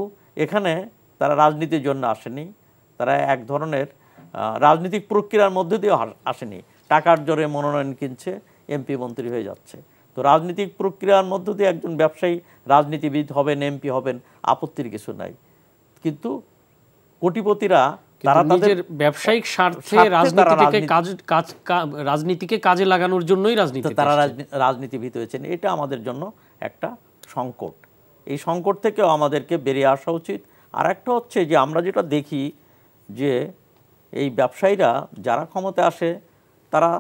[SPEAKER 2] এখানে তারা রাজনীতির জন্য আসেনি, তারা এক ধরনের রাজনৈতিক প্রক্রিয়ার মধ্যে দিয়ে আসেনি, টাকার জোরে মনোনয়ন কিনছে, এমপি মন্ত্রী হয়ে যাচ্ছে। তো রাজনৈতিক প্রক্রিয়ার মধ্য দিয়ে একজন ব্যবসায়ী রাজনীতিবিদ হবেন, এমপি হবেন, আপত্তির কিছু নাই, কিন্তু কোটিপতিরা তারা তাদের
[SPEAKER 1] ব্যবসায়িক স্বার্থে রাজনীতিকে কাজে লাগানোর জন্যই
[SPEAKER 2] তারা রাজনীতিবিদ হয়েছেন। এটা আমাদের জন্য একটা সংকট। এই সংকট থেকেও আমাদেরকে বেরিয়ে আসা উচিত। আর একটা হচ্ছে যে আমরা যেটা দেখি যে এই ব্যবসায়ীরা যারা ক্ষমতায় আসে তারা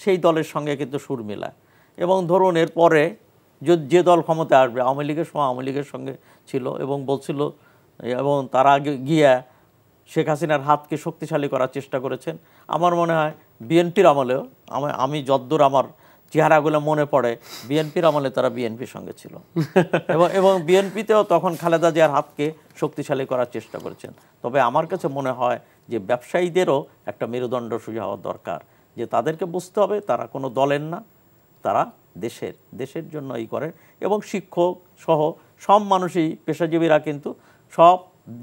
[SPEAKER 2] সেই দলের সঙ্গে কিন্তু সুর মেলায়, এবং ধরুন এরপরে যে দল ক্ষমতায় আসবে, আওয়ামী লীগের সময় আওয়ামী লীগের সঙ্গে ছিল এবং বলছিল, এবং তারা গিয়া শেখ হাসিনার হাতকে শক্তিশালী করার চেষ্টা করেছেন। আমার মনে হয় বিএনপির আমলেও, আমি যদ্দূর আমার চেহারাগুলো মনে পড়ে, বিএনপির আমলে তারা বিএনপির সঙ্গে ছিল এবং বিএনপিতেও তখন খালেদা জিয়ার হাতকে শক্তিশালী করার চেষ্টা করেছেন। তবে আমার কাছে মনে হয় যে ব্যবসায়ীদেরও একটা মেরুদণ্ড সোজা হওয়া দরকার, যে তাদেরকে বুঝতে হবে তারা কোনো দলের না, তারা দেশের জন্য এই করে। এবং শিক্ষক সহ সব মানুষই, পেশাজীবীরা কিন্তু সব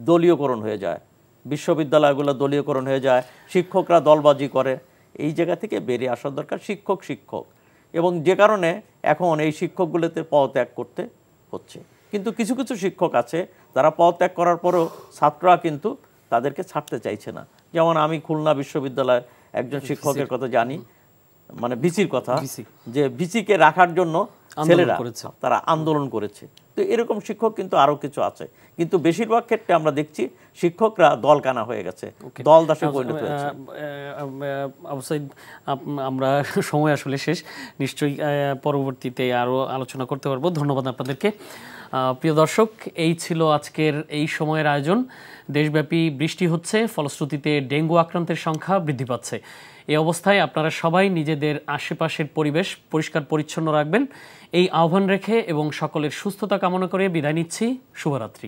[SPEAKER 2] দলীয়করণ হয়ে যায়, বিশ্ববিদ্যালয়গুলো দলীয়করণ হয়ে যায়, শিক্ষকরা দলবাজি করে। এই জায়গা থেকে বেরিয়ে আসা দরকার। শিক্ষক এবং যে কারণে এখন এই শিক্ষকগুলোতে পদত্যাগ করতে হচ্ছে। কিন্তু কিছু কিছু শিক্ষক আছে তারা পদত্যাগ করার পরেও ছাত্ররা কিন্তু তাদেরকে ছাড়তে চাইছে না। যেমন আমি খুলনা বিশ্ববিদ্যালয়ের একজন শিক্ষকের কথা জানি, মানে ভিসির কথা, যে ভিসিকে রাখার জন্য ছেলেরা তারা আন্দোলন করেছে। তো এরকম শিক্ষক কিন্তু আরো কিছু আছে, কিন্তু বেশিরভাগ ক্ষেত্রে আমরা দেখছি শিক্ষকরা দলকানা হয়ে গেছে, দল দাসে পরিণত হয়েছে।
[SPEAKER 1] অবশ্যই আমরা সময় আসলে শেষ, নিশ্চয়ই পরবর্তীতে আরো আলোচনা করতে পারবো। ধন্যবাদ আপনাদেরকে। প্রিয় দর্শক, এই ছিল আজকের এই সময়ের আয়োজন। দেশব্যাপী বৃষ্টি হচ্ছে, ফলশ্রুতিতে ডেঙ্গু আক্রান্তের সংখ্যা বৃদ্ধি পাচ্ছে। এই অবস্থায় আপনারা সবাই নিজেদের আশেপাশের পরিবেশ পরিষ্কার পরিচ্ছন্ন রাখবেন, এই আহ্বান রেখে এবং সকলের সুস্থতা কামনা করে বিদায় নিচ্ছি। শুভরাত্রি।